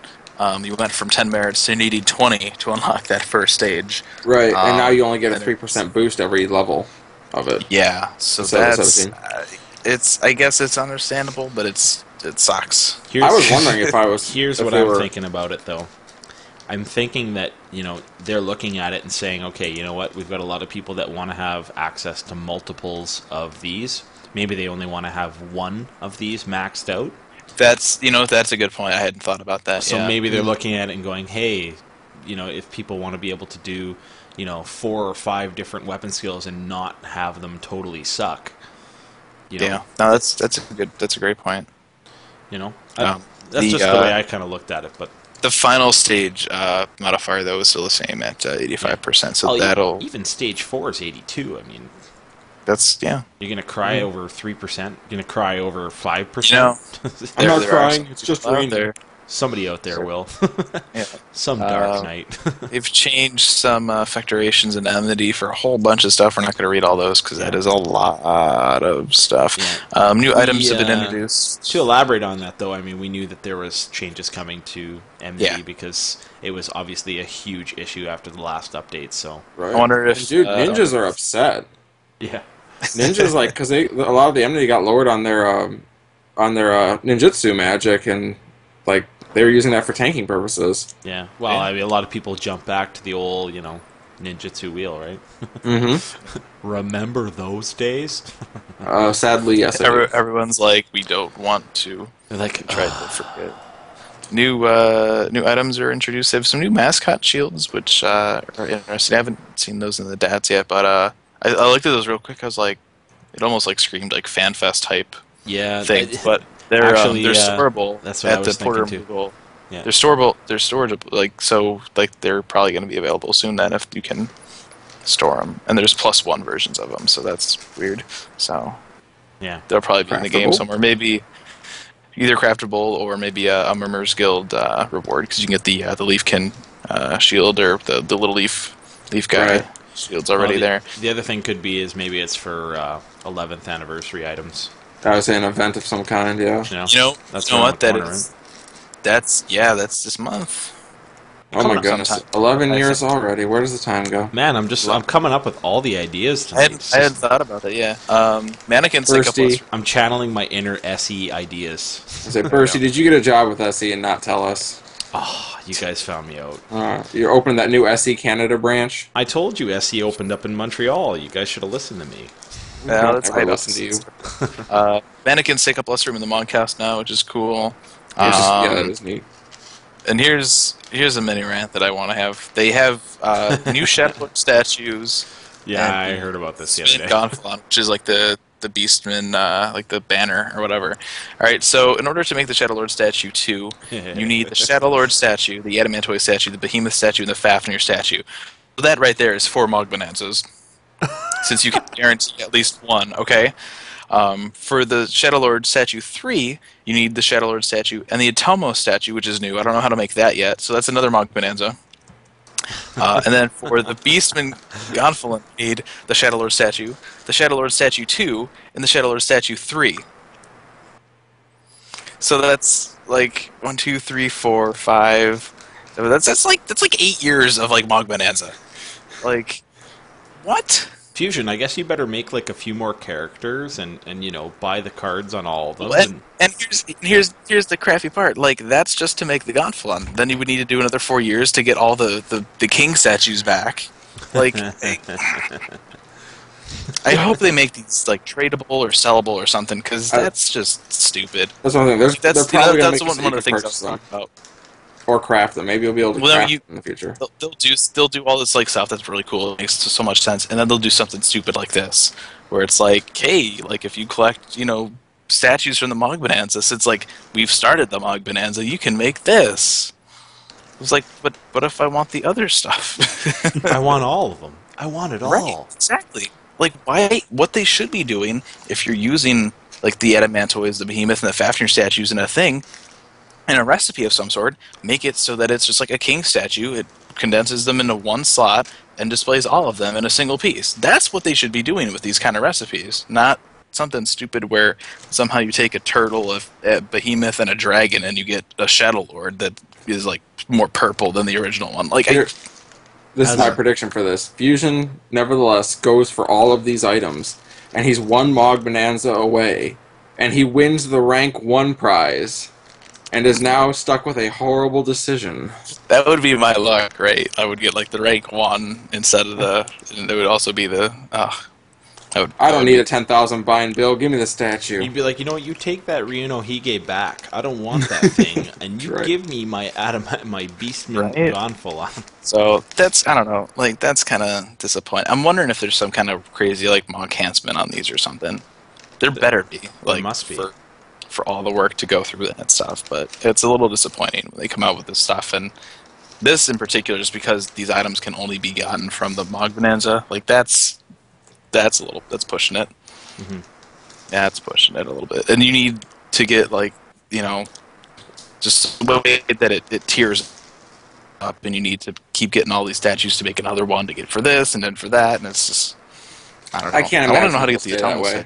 you went from 10 merits to needing 20 to unlock that first stage. Right, and now you only get a and 3% boost every level of it. Yeah, so Instead of that's 17. I guess it's understandable, but it sucks. Here's, I was wondering if I was. Here's if what they I'm were- thinking about it, though. I'm thinking that, they're looking at it and saying, okay, you know what, we've got a lot of people that want to have access to multiples of these. Maybe they only want to have one of these maxed out. That's a good point. I hadn't thought about that. So yeah. maybe they're looking at it and going, hey, if people want to be able to do, 4 or 5 different weapon skills and not have them totally suck. Yeah, no, that's a great point. That's the, just the way I kind of looked at it, but The final stage modifier though is still the same at 85%. So that'll even stage 4 is 82. I mean, that's you're gonna cry over 3%. You're gonna cry over 5%. I'm not there are crying. some It's just people out rain. there. Somebody out there will. Yeah. Some dark night. They've changed some factorations and enmity for a whole bunch of stuff. We're not going to read all those because that is a lot of stuff. Yeah. New items have been introduced. To elaborate on that, though, I mean, we knew that there was changes coming to MD Yeah. because it was obviously a huge issue after the last update. So Right. I wonder if, And dude, ninjas are upset. yeah, Ninjas because a lot of the enmity got lowered on their ninjutsu magic, and like they were using that for tanking purposes. yeah. Well, Yeah. I mean, a lot of people jump back to the old, ninjutsu wheel, right? Mm-hmm. Remember those days? Sadly, yes. I do. everyone's like, we don't want to They're like, try to forget. New items are introduced. They have some new Mascot Shields, which are interesting. I haven't seen those in the DATs yet, but I looked at those real quick. I was like, it almost like screamed like FanFest type yeah, thing, but they're actually, they're storable that's what I at was the Porter thinking, too. removal. Yeah. They're storable. They're storageable. They're probably going to be available soon. Then if you can store them, and there's +1 versions of them, so that's weird. So yeah. they'll probably be in the game Craftable? somewhere. Maybe either craftable or maybe a Murmur's Guild reward, because you can get the Leafkin shield or the little leaf guy Right. shield's already Well, there. The other thing could be is maybe it's for 11th anniversary items. I would say an event of some kind. Yeah. That's You know around what the that corner, is? right? That's this month. Oh my Coming up goodness, sometime. 11 I years think. already. Where does the time go? Man, I'm coming up with all the ideas I tonight. hadn't thought about that. Yeah, mannequins take up Bursty. less. I'm channeling my inner SE ideas. I say, Percy, did you get a job with SE and not tell us? Oh, you guys found me out. You're opening that new SE Canada branch. I told you SE opened up in Montreal. You guys should have listened to me. Yeah, Don't that's ever high listen to you. Mannequins take up less room in the Moncast now, which is cool. Yeah, that is neat. And here's a mini rant that I want to have. They have new Shadowlord statues. Yeah, And I heard about this the other Spin day. Gonfalon, which is like the the Beastman, like the banner or whatever. All right, so in order to make the Shadow Lord statue 2, you need the Shadow Lord statue, the Adamantoid statue, the Behemoth statue, and the Fafnir statue. So that right there is 4 Mog Bonanzas, since you can guarantee at least one. Okay. For the Shadow Lord statue 3, you need the Shadow Lord statue and the Atomo statue, which is new. I don't know how to make that yet, so that's another Mog Bonanza. And then for the Beastman Gonfalon, you need the Shadow Lord statue, the Shadow Lord statue 2, and the Shadow Lord statue 3. So that's like 1, 2, 3, 4, 5. So that's like 8 years of like Mog Bonanza. Like, what? Fusion, I guess you better make like a few more characters and buy the cards on all of them. Well, and here's the crappy part. Like, that's just to make the Gonfalon. Then you would need to do another 4 years to get all the king statues back. Like, I hope they make these like tradable or sellable or something, because that's just stupid. That's one thing. That's one of the things I was talking about. Or craft them. Maybe you'll be able to craft in the future. They'll do all this like stuff that's really cool. It makes so much sense, and then they'll do something stupid like this, where it's like, hey, like if you collect, statues from the Mog Bonanza, since like we've started the Mog Bonanza, you can make this. It was like, but what if I want the other stuff? I want all of them. I want it all. Right, exactly. Like, why? What they should be doing if you're using like the Adamantoids, the Behemoth, and the Fafnir statues in a thing. In a recipe of some sort, make it so that it's just like a king statue. It condenses them into one slot and displays all of them in a single piece. That's what they should be doing with these kind of recipes, not something stupid where somehow you take a turtle, a behemoth, and a dragon, and you get a Shadow Lord that is like more purple than the original one. Like, this is my prediction for this. Fusion, nevertheless, goes for all of these items, and he's one Mog Bonanza away, and he wins the rank 1 prize. And is now stuck with a horrible decision. That would be my luck, right? I would get like the rank 1 instead of and it would also be the. I don't need a 10,000 bind bill. Give me the statue. You'd be like, you know what? You take that Ryuno Hige back. I don't want that thing, and you give me my Beastman Gonfalon. So that's, I don't know. Like, that's kind of disappointing. I'm wondering if there's some kind of crazy like Mog enhancement on these or something. There better be. Like, there must be. For all the work to go through that stuff, but it's a little disappointing when they come out with this stuff, and this in particular, just because these items can only be gotten from the Mog Bonanza, like that's pushing it. Mm-hmm. Yeah, it's pushing it a little bit, and you need to get like just the way that it tiers up, and you need to keep getting all these statues to make another one to get for this and then for that, and it's just I don't know. I can't I imagine want to know how to get the that way.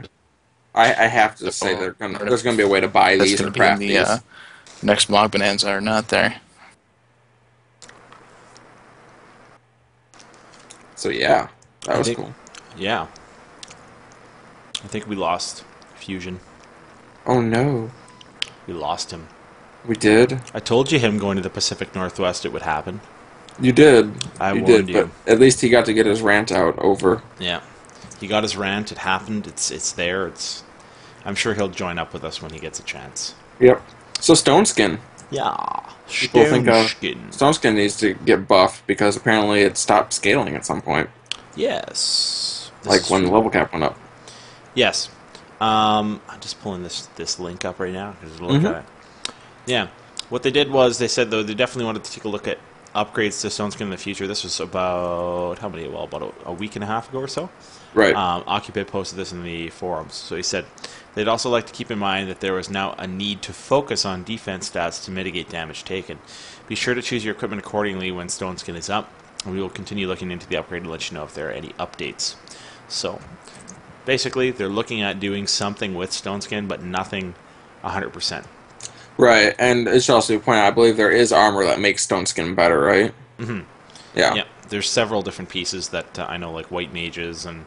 I have to say there's going to be a way to buy these or craft these. Next Mog Bonanza are not there. So yeah, that was cool. Yeah. I think we lost Fusion. Oh no. We lost him. We did? I told you him going to the Pacific Northwest it would happen. You did. I warned you. But at least he got to get his rant out over. Yeah. He got his rant. It happened. It's there. I'm sure he'll join up with us when he gets a chance. Yep. So Stoneskin. Yeah. Stoneskin needs to get buffed because apparently it stopped scaling at some point. Yes. Like when the level cap went up. Yes. I'm just pulling this link up right now because look at it. Yeah. What they did was they said though they definitely wanted to take a look at upgrades to Stoneskin in the future. This was about about a week and a half ago or so. Right. Occupy posted this in the forums. So he said they'd also like to keep in mind that there is now a need to focus on defense stats to mitigate damage taken. Be sure to choose your equipment accordingly when Stoneskin is up. And we will continue looking into the upgrade and let you know if there are any updates. So basically, they're looking at doing something with Stoneskin, but nothing 100%. Right, and it should also be pointed out, I believe there is armor that makes Stoneskin better, right? Mm-hmm. Yeah. Yeah. There's several different pieces that I know, like white mages and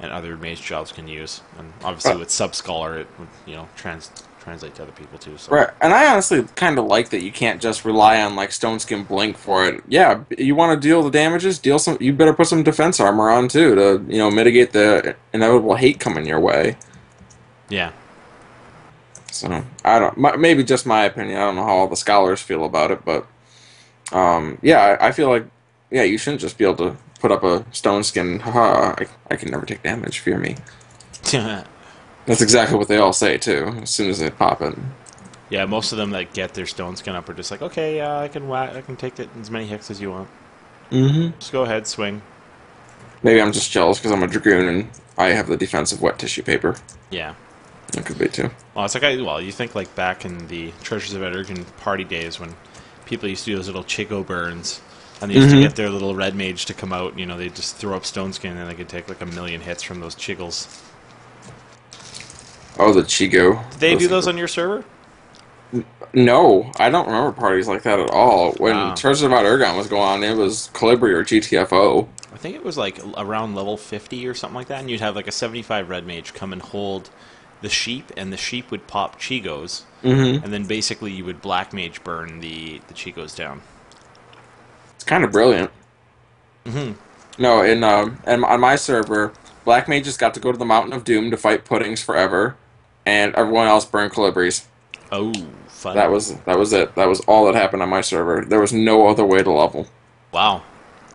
other mage jobs can use, and obviously with Sub-Scholar, it would translate to other people too. So. Right, and I honestly kind of like that you can't just rely on like Stoneskin Blink for it. Yeah, you want to deal the damages, you better put some defense armor on too to mitigate the inevitable hate coming your way. Yeah. So maybe just my opinion. I don't know how all the scholars feel about it, but yeah, I feel like you shouldn't just be able to put up a Stoneskin. Haha, I can never take damage. Fear me. That's exactly what they all say too. As soon as they pop it. Yeah, most of them that get their stone skin up are just like, okay, I can take it as many hits as you want. Mm-hmm. Just go ahead, swing. Maybe I'm just jealous because I'm a dragoon and I have the defensive wet tissue paper. Yeah. That could be too. Well, it's like you think like back in the Treasures of Edurgan party days when people used to do those little Chico burns, and they used to get their little red mage to come out. You know, they just throw up stone skin and they could take like 1,000,000 hits from those chiggles. Oh, the Chigo. Did they do those on your server? No, I don't remember parties like that at all. When Wow. Treasures of Ergon was going on, it was Calibri or GTFO. I think it was like around level 50 or something like that, and you'd have like a 75 red mage come and hold the sheep, and the sheep would pop Chigos, and then basically you would black mage burn the Chigos down. It's kind of brilliant. No, and on my server, Black Mages got to go to the Mountain of Doom to fight Puddings forever, and everyone else burned Calibris. Oh, fun. That was it. That was all that happened on my server. There was no other way to level. Wow.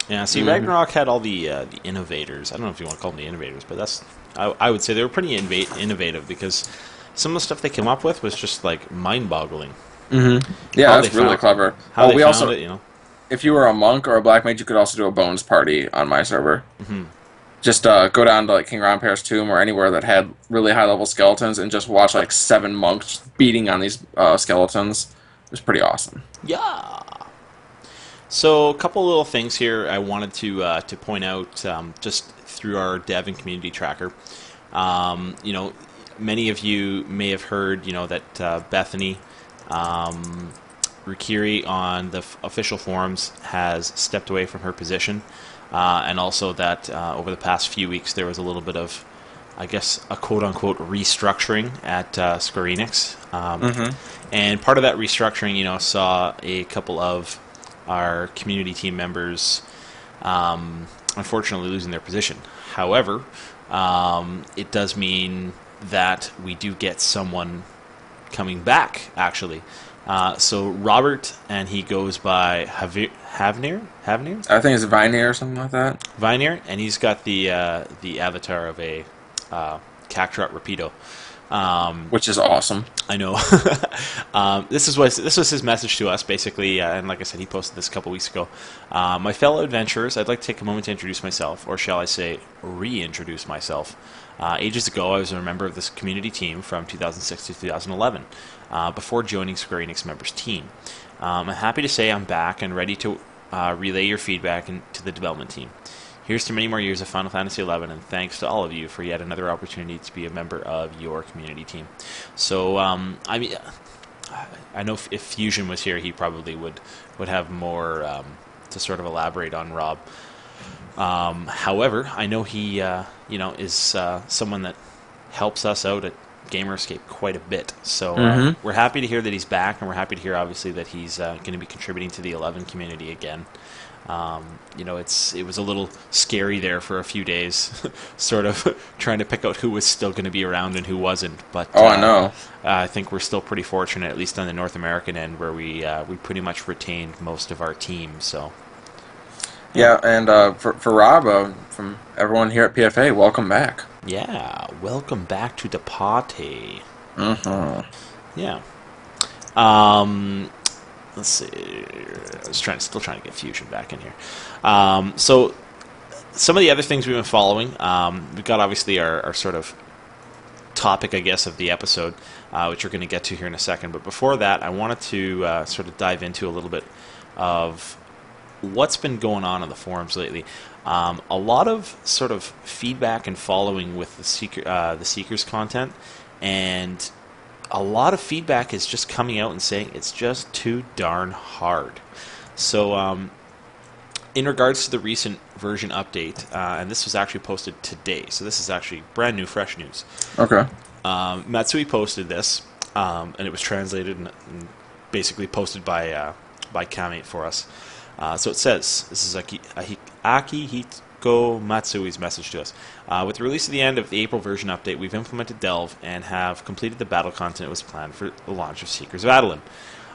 Yeah, see, Ragnarok had all the innovators. I don't know if you want to call them the innovators, but I would say they were pretty innovative because some of the stuff they came up with was just like mind-boggling. Yeah, How that's they really found- clever. How they we found also, it, you know. if you were a monk or a Black Mage, you could also do a bones party on my server. Just go down to like King Romper's tomb or anywhere that had really high level skeletons and just watch like 7 monks beating on these skeletons. It was pretty awesome. Yeah. So a couple little things here I wanted to point out just through our dev and community tracker. You know, many of you may have heard, you know, that Bethany Rukiri on the official forums has stepped away from her position, and also that over the past few weeks there was a little bit of, I guess, a quote-unquote restructuring at Square Enix. And part of that restructuring, you know, saw a couple of our community team members unfortunately losing their position. However, it does mean that we do get someone coming back, actually. So Robert, and he goes by Havnir? I think it's Viner or something like that. Viner, and he's got the avatar of a Cactrot Rapido. Which is awesome. I know. This was his message to us, basically, and like I said, he posted this a couple weeks ago. My fellow adventurers, I'd like to take a moment to introduce myself, or shall I say, reintroduce myself. Ages ago, I was a member of this community team from 2006 to 2011, before joining Square Enix members team. I'm happy to say I'm back and ready to relay your feedback to the development team. Here's to many more years of Final Fantasy XI, and thanks to all of you for yet another opportunity to be a member of your community team. So, I mean, I know if Fusion was here, he probably would have more to sort of elaborate on Rob. However, I know he, you know, is someone that helps us out at Gamerscape quite a bit. So we're happy to hear that he's back, and we're happy to hear, obviously, that he's going to be contributing to the 11 community again. You know, it was a little scary there for a few days, sort of trying to pick out who was still going to be around and who wasn't. But I know. I think we're still pretty fortunate, at least on the North American end, where we pretty much retained most of our team. So yeah, and for Rob, from everyone here at PFA, welcome back. yeah, welcome back to the party. Yeah. Let's see. I was still trying to get Fusion back in here. So some of the other things we've been following, we've got obviously our sort of topic, I guess, of the episode, which we're going to get to here in a second. But before that, I wanted to sort of dive into a little bit of what's been going on the forums lately. A lot of sort of feedback and following with the Seekers content, and a lot of feedback is just coming out and saying it's just too darn hard. So, in regards to the recent version update, and this was actually posted today, so this is actually brand new, fresh news. Okay. Matsui posted this, and it was translated and basically posted by Kamate for us. So it says, this is Akihiko Matsui's message to us. With the release of the end of the April version update, we've implemented Delve and have completed the battle content that was planned for the launch of Seekers of Adeline.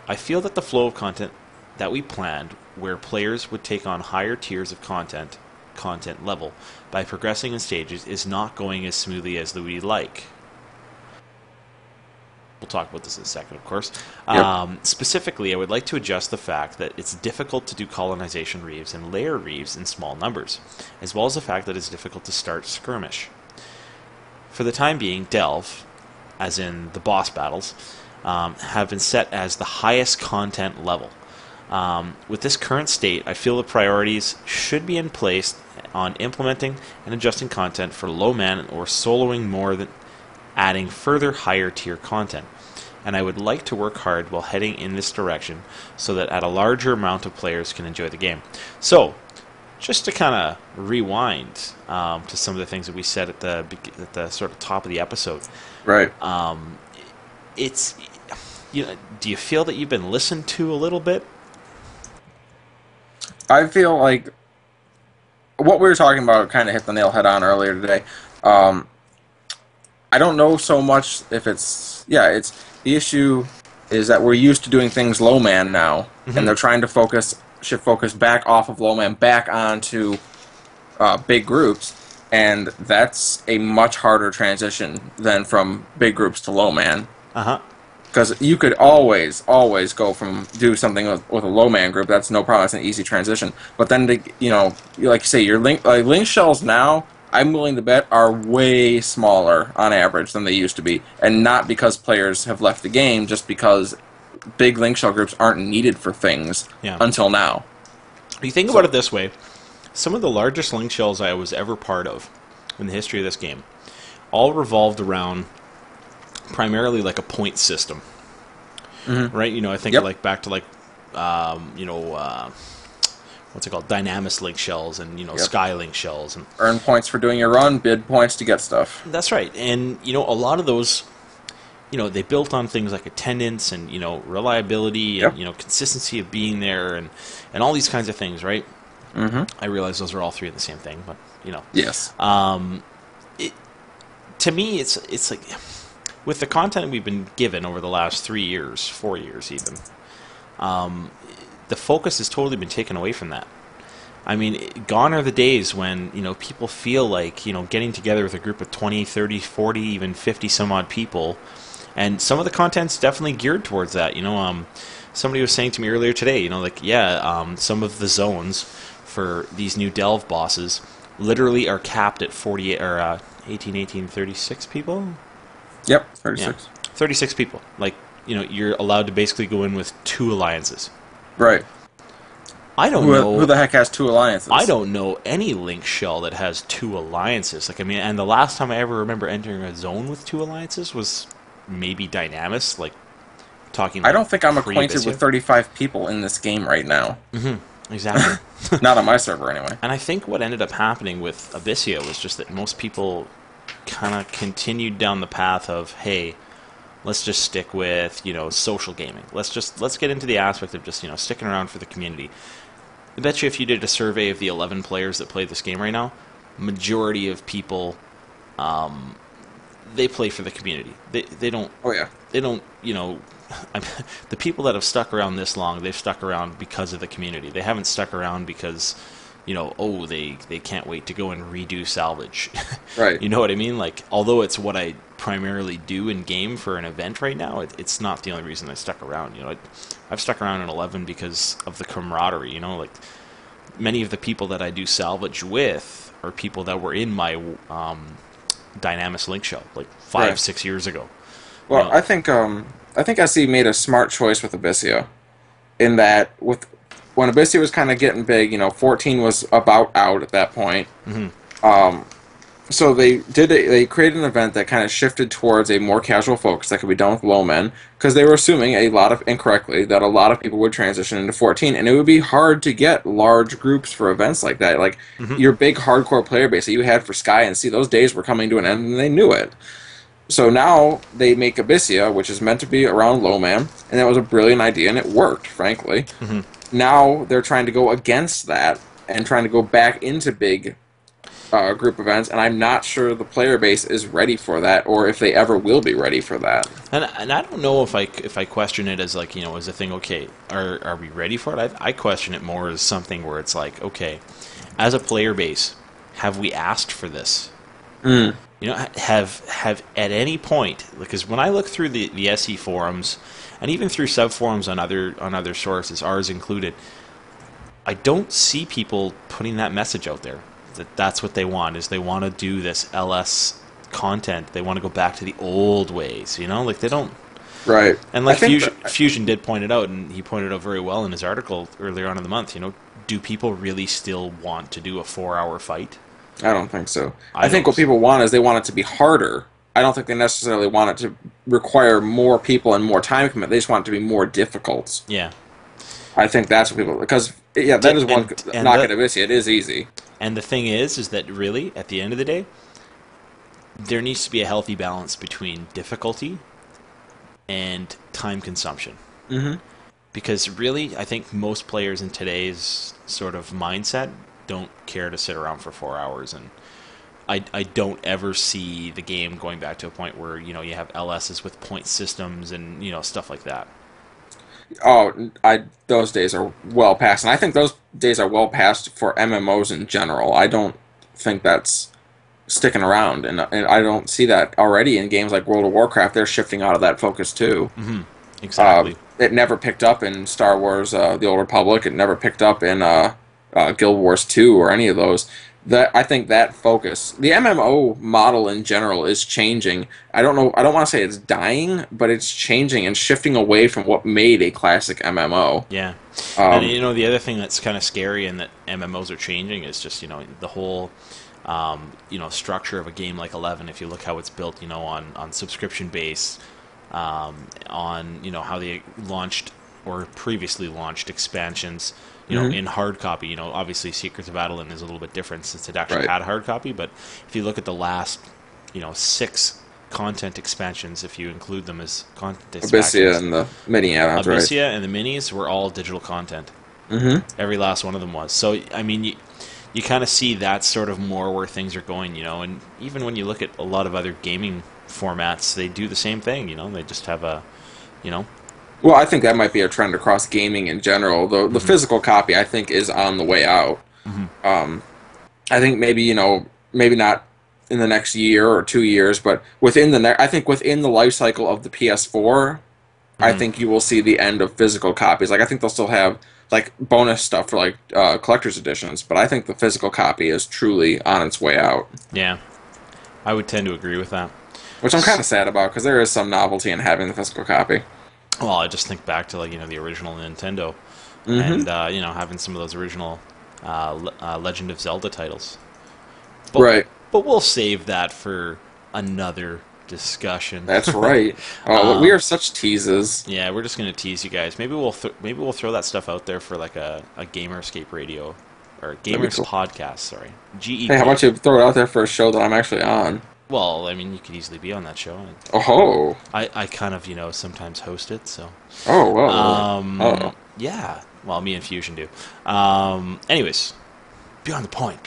I feel that the flow of content that we planned, where players would take on higher tiers of content level by progressing in stages, is not going as smoothly as we'd like. we'll talk about this in a second, of course. Yep. Specifically, I would like to adjust the fact that it's difficult to do colonization reeves and layer reeves in small numbers, as well as the fact that it's difficult to start skirmish. For the time being, Delve, as in the boss battles, have been set as the highest content level. With this current state, I feel the priorities should be in place on implementing and adjusting content for low man or soloing more than adding further higher tier content. And I would like to work hard while heading in this direction so that at a larger amount of players can enjoy the game. So, just to kind of rewind to some of the things that we said at the sort of top of the episode. Right. It's, do you feel that you've been listened to a little bit? I feel like what we were talking about kind of hit the nail head on earlier today. I don't know so much if it's the issue is that we're used to doing things low man now, and they're trying to shift focus back off of low man back onto big groups, and that's a much harder transition than from big groups to low man. Because you could always go from do something with a low man group. That's no problem. That's an easy transition. But then, like you say, your link shells now, I'm willing to bet, are way smaller on average than they used to be. And not because players have left the game, just because big link shell groups aren't needed for things until now. You think about it this way. Some of the largest link shells I was ever part of in the history of this game all revolved around primarily like a point system, right? I think like back to like, what's it called? Dynamis link shells and Sky link shells and earn points for doing your run, bid points to get stuff. That's right, and a lot of those, they built on things like attendance and reliability and consistency of being there and all these kinds of things, right? I realize those are all three of the same thing, but yes. To me, it's like, with the content we've been given over the last 3 years, 4 years even, the focus has totally been taken away from that. I mean, gone are the days when, people feel like, getting together with a group of 20, 30, 40, even 50 some odd people, and some of the content's definitely geared towards that. Somebody was saying to me earlier today, some of the zones for these new Delve bosses literally are capped at 48 or 36 people. Yep, 36. Yeah, 36 people. Like, you're allowed to basically go in with 2 alliances. Right. I don't know. Who the heck has 2 alliances? I don't know any link shell that has 2 alliances. And the last time I ever remember entering a zone with 2 alliances was maybe Dynamis, talking. I don't think I'm acquainted pre-Abyssea. with 35 people in this game right now. Exactly. Not on my server, anyway. And I think what ended up happening with Abyssea was just that most people kind of continued down the path of, hey, let's just stick with, social gaming. Let's get into the aspect of just, sticking around for the community. I bet you if you did a survey of the 11 players that play this game right now, majority of people, they play for the community. They don't. Oh yeah. They don't. The people that have stuck around this long, they've stuck around because of the community. They haven't stuck around because, they can't wait to go and redo salvage. Right. You know what I mean? Like, although it's what I primarily do in game for an event right now, it's not the only reason I stuck around. I've stuck around in 11 because of the camaraderie. Like, many of the people that I do salvage with are people that were in my Dynamis link show like 5-6 years ago. Well, I think SE made a smart choice with Abyssea, in that when Abyssea was kind of getting big, 14 was about out at that point. So they created an event that kind of shifted towards a more casual focus that could be done with low men, because they were assuming incorrectly that a lot of people would transition into 14, and it would be hard to get large groups for events like that. Like your big hardcore player base that you had for Sky and Sea, those days were coming to an end, and they knew it. So now they make Abyssea, which is meant to be around low man, and that was a brilliant idea, and it worked, frankly. Now they're trying to go against that and trying to go back into big group events, and I'm not sure the player base is ready for that, or if they ever will be ready for that. And I don't know if I question it as like, as a thing. Okay, are we ready for it? I question it more as something where it's like, okay, as a player base, have we asked for this? Mm. You know, have at any point, because when I look through the SE forums and even through sub forums on other sources, ours included, I don't see people putting that message out there that that's what they want, is they want to do this LS content. They want to go back to the old ways, you know, like they don't. Right. And I like think Fusion did point it out, and he pointed out very well in his article earlier on in the month. You know, do people really still want to do a 4-hour fight? I don't think so. I think don't what people want is they want it to be harder. I don't think they necessarily want it to require more people and more time commitment. They just want it to be more difficult. Yeah. I think that's what people, because yeah, that is one And knock at Abyssia. It is easy. And the thing is that really, at the end of the day, there needs to be a healthy balance between difficulty and time consumption. Mm-hmm. Because really, I think most players in today's sort of mindset don't care to sit around for 4 hours, and I don't ever see the game going back to a point where, you know, you have LSs with point systems and, you know, stuff like that. Oh, those days are well past, and I think those days are well past for MMOs in general. I don't think that's sticking around, and I don't see that already in games like World of Warcraft. They're shifting out of that focus too. Mm-hmm. Exactly. It never picked up in Star Wars: The Old Republic. It never picked up in Guild Wars 2 or any of those. That I think that focus, the MMO model in general, is changing. I don't know. I don't want to say it's dying, but it's changing and shifting away from what made a classic MMO. Yeah. And you know, the other thing that's kind of scary and that MMOs are changing is just, you know, the whole you know, structure of a game like 11. If you look how it's built, you know, on subscription base, on, you know, how they launched or previously launched expansions, you know, in hard copy. You know, obviously Secrets of Adeline is a little bit different since it actually had hard copy, but if you look at the last, you know, 6 content expansions, if you include them as content expansions, Abyssia and the mini add-ons, right? Abyssia and the minis were all digital content. Mm-hmm. Every last one of them was. So, I mean, you kind of see that's sort of more where things are going, you know, and even when you look at a lot of other gaming formats, they do the same thing, you know, they just have a, you know. Well, I think that might be a trend across gaming in general. The physical copy, I think, is on the way out. Mm-hmm. I think maybe, you know, maybe not in the next year or 2 years, but I think within the life cycle of the PS4, I think you will see the end of physical copies. Like, I think they'll still have like bonus stuff for like collector's editions, but I think the physical copy is truly on its way out. Yeah, I would tend to agree with that. Which I'm kind of sad about, because there is some novelty in having the physical copy. Well, I just think back to, like, you know, the original Nintendo, and you know, having some of those original Legend of Zelda titles. But, right. But we'll save that for another discussion. That's right. Oh, we are such teases. Yeah, we're just gonna tease you guys. Maybe we'll throw that stuff out there for like a Gamerscape radio or Gamers cool. Podcast. Sorry, GE. Hey, how about you throw it out there for a show that I'm actually on? Well, I mean, you could easily be on that show. Oh. I kind of, you know, sometimes host it, so. Oh, well. Yeah. Well, me and Fusion do. Anyways, beyond the point.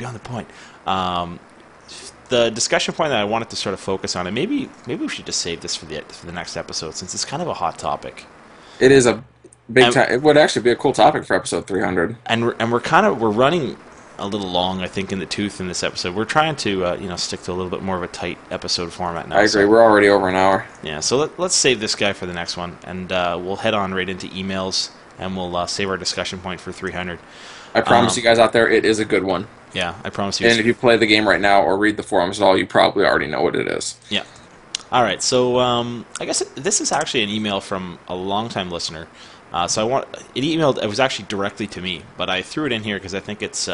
The discussion point that I wanted to sort of focus on, and maybe we should just save this for the next episode, since it's kind of a hot topic. It is a big time. It would actually be a cool topic for episode 300. And we're running a little long, I think, in the tooth in this episode. We're trying to you know, stick to a little bit more of a tight episode format now. I agree. So, we're already over an hour. Yeah. So let's save this guy for the next one, and we'll head on right into emails, and we'll save our discussion point for 300. I promise you guys out there, it is a good one. Yeah, I promise you. And if you play the game right now or read the forums at all, you probably already know what it is. Yeah. All right. So I guess this is actually an email from a longtime listener. So it was actually directly to me, but I threw it in here because I think it's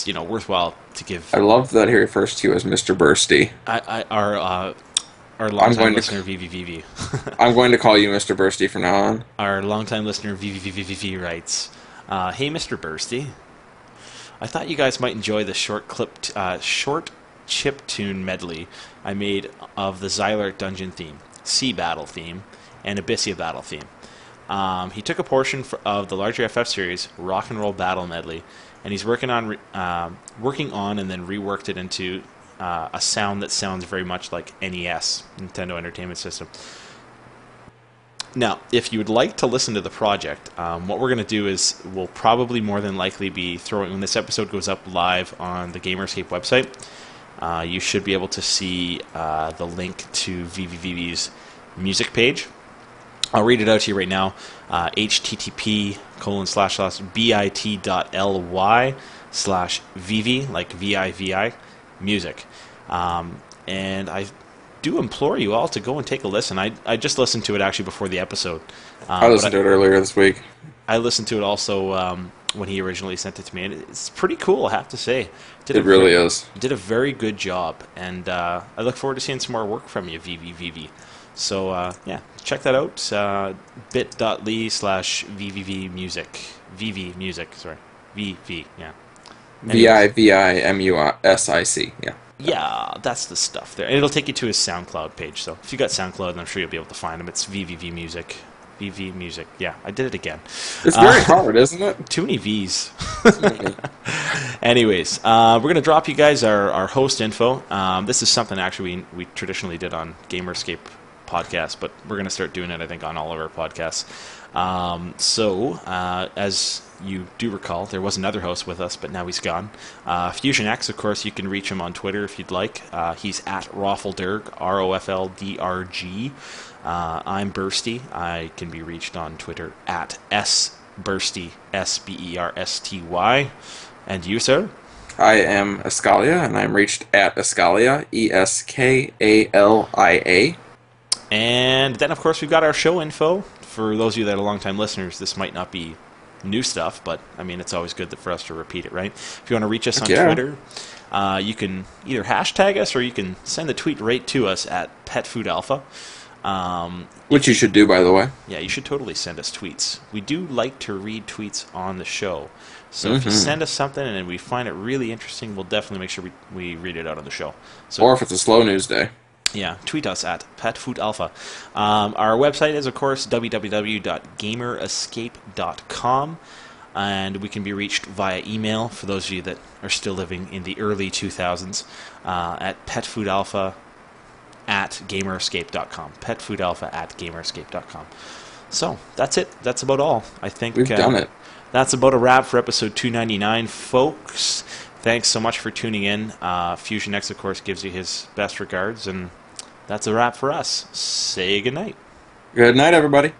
you know, worthwhile to give. I love that he refers to you as Mr. Bursty. Our longtime listener VVVV. I'm going to call you Mr. Bursty from now on. Our longtime listener VVVV writes, "Hey, Mr. Bursty, I thought you guys might enjoy the short chiptune medley I made of the Xylart Dungeon theme, Sea Battle theme, and Abyssia Battle theme. He took a portion of the larger FF series Rock and Roll Battle medley, and he's working on and then reworked it into a sound that sounds very much like NES, Nintendo Entertainment System. Now, if you would like to listen to the project, what we're going to do is we'll probably more than likely be throwing, when this episode goes up live on the Gamerscape website, you should be able to see the link to VVVV's music page. I'll read it out to you right now. http://bit.ly/VV, like VIVI, music. And I do implore you all to go and take a listen. I just listened to it actually before the episode. I listened to it earlier this week. I listened to it also when he originally sent it to me, and it's pretty cool, I have to say. It really is. Did a very good job, and I look forward to seeing some more work from you, VVVV. So, yeah, check that out, bit.ly/VVV music. VV music, sorry. VV, yeah. VIVIMUSIC, yeah. Yeah, that's the stuff there. And it'll take you to his SoundCloud page, so if you got SoundCloud, then I'm sure you'll be able to find him. It's VVV music. VV music. Yeah, I did it again. It's very hard, isn't it? Too many V's. Anyways, we're going to drop you guys our host info. This is something actually we traditionally did on Gamerscape podcast, but we're going to start doing it, I think, on all of our podcasts. As you do recall, there was another host with us, but now he's gone. Fusion X, of course, you can reach him on Twitter if you'd like. He's at Roffelderg, ROFLDRG. I'm Bursty. I can be reached on Twitter at SBursty, SBERSTY. And you, sir? I am Escalia, and I'm reached at Escalia, ESKALIA. And then, of course, we've got our show info. For those of you that are longtime listeners, this might not be new stuff, but, I mean, it's always good for us to repeat it, right? If you want to reach us on Twitter, you can either hashtag us or you can send the tweet right to us at PetFoodAlpha. Which you should do, by the way. Yeah, you should totally send us tweets. We do like to read tweets on the show. So if you send us something and we find it really interesting, we'll definitely make sure we read it out on the show. So, or if it's a slow news day. Yeah, tweet us at PetFoodAlpha. Our website is, of course, www.gamerescape.com. And we can be reached via email for those of you that are still living in the early 2000s at petfoodalpha@gamerescape.com. petfoodalpha@gamerescape.com. So, that's it. That's about all. I think we've done it. That's about a wrap for episode 299, folks. Thanks so much for tuning in. Fusion X, of course, gives you his best regards, and that's a wrap for us. Say goodnight. Good night, everybody.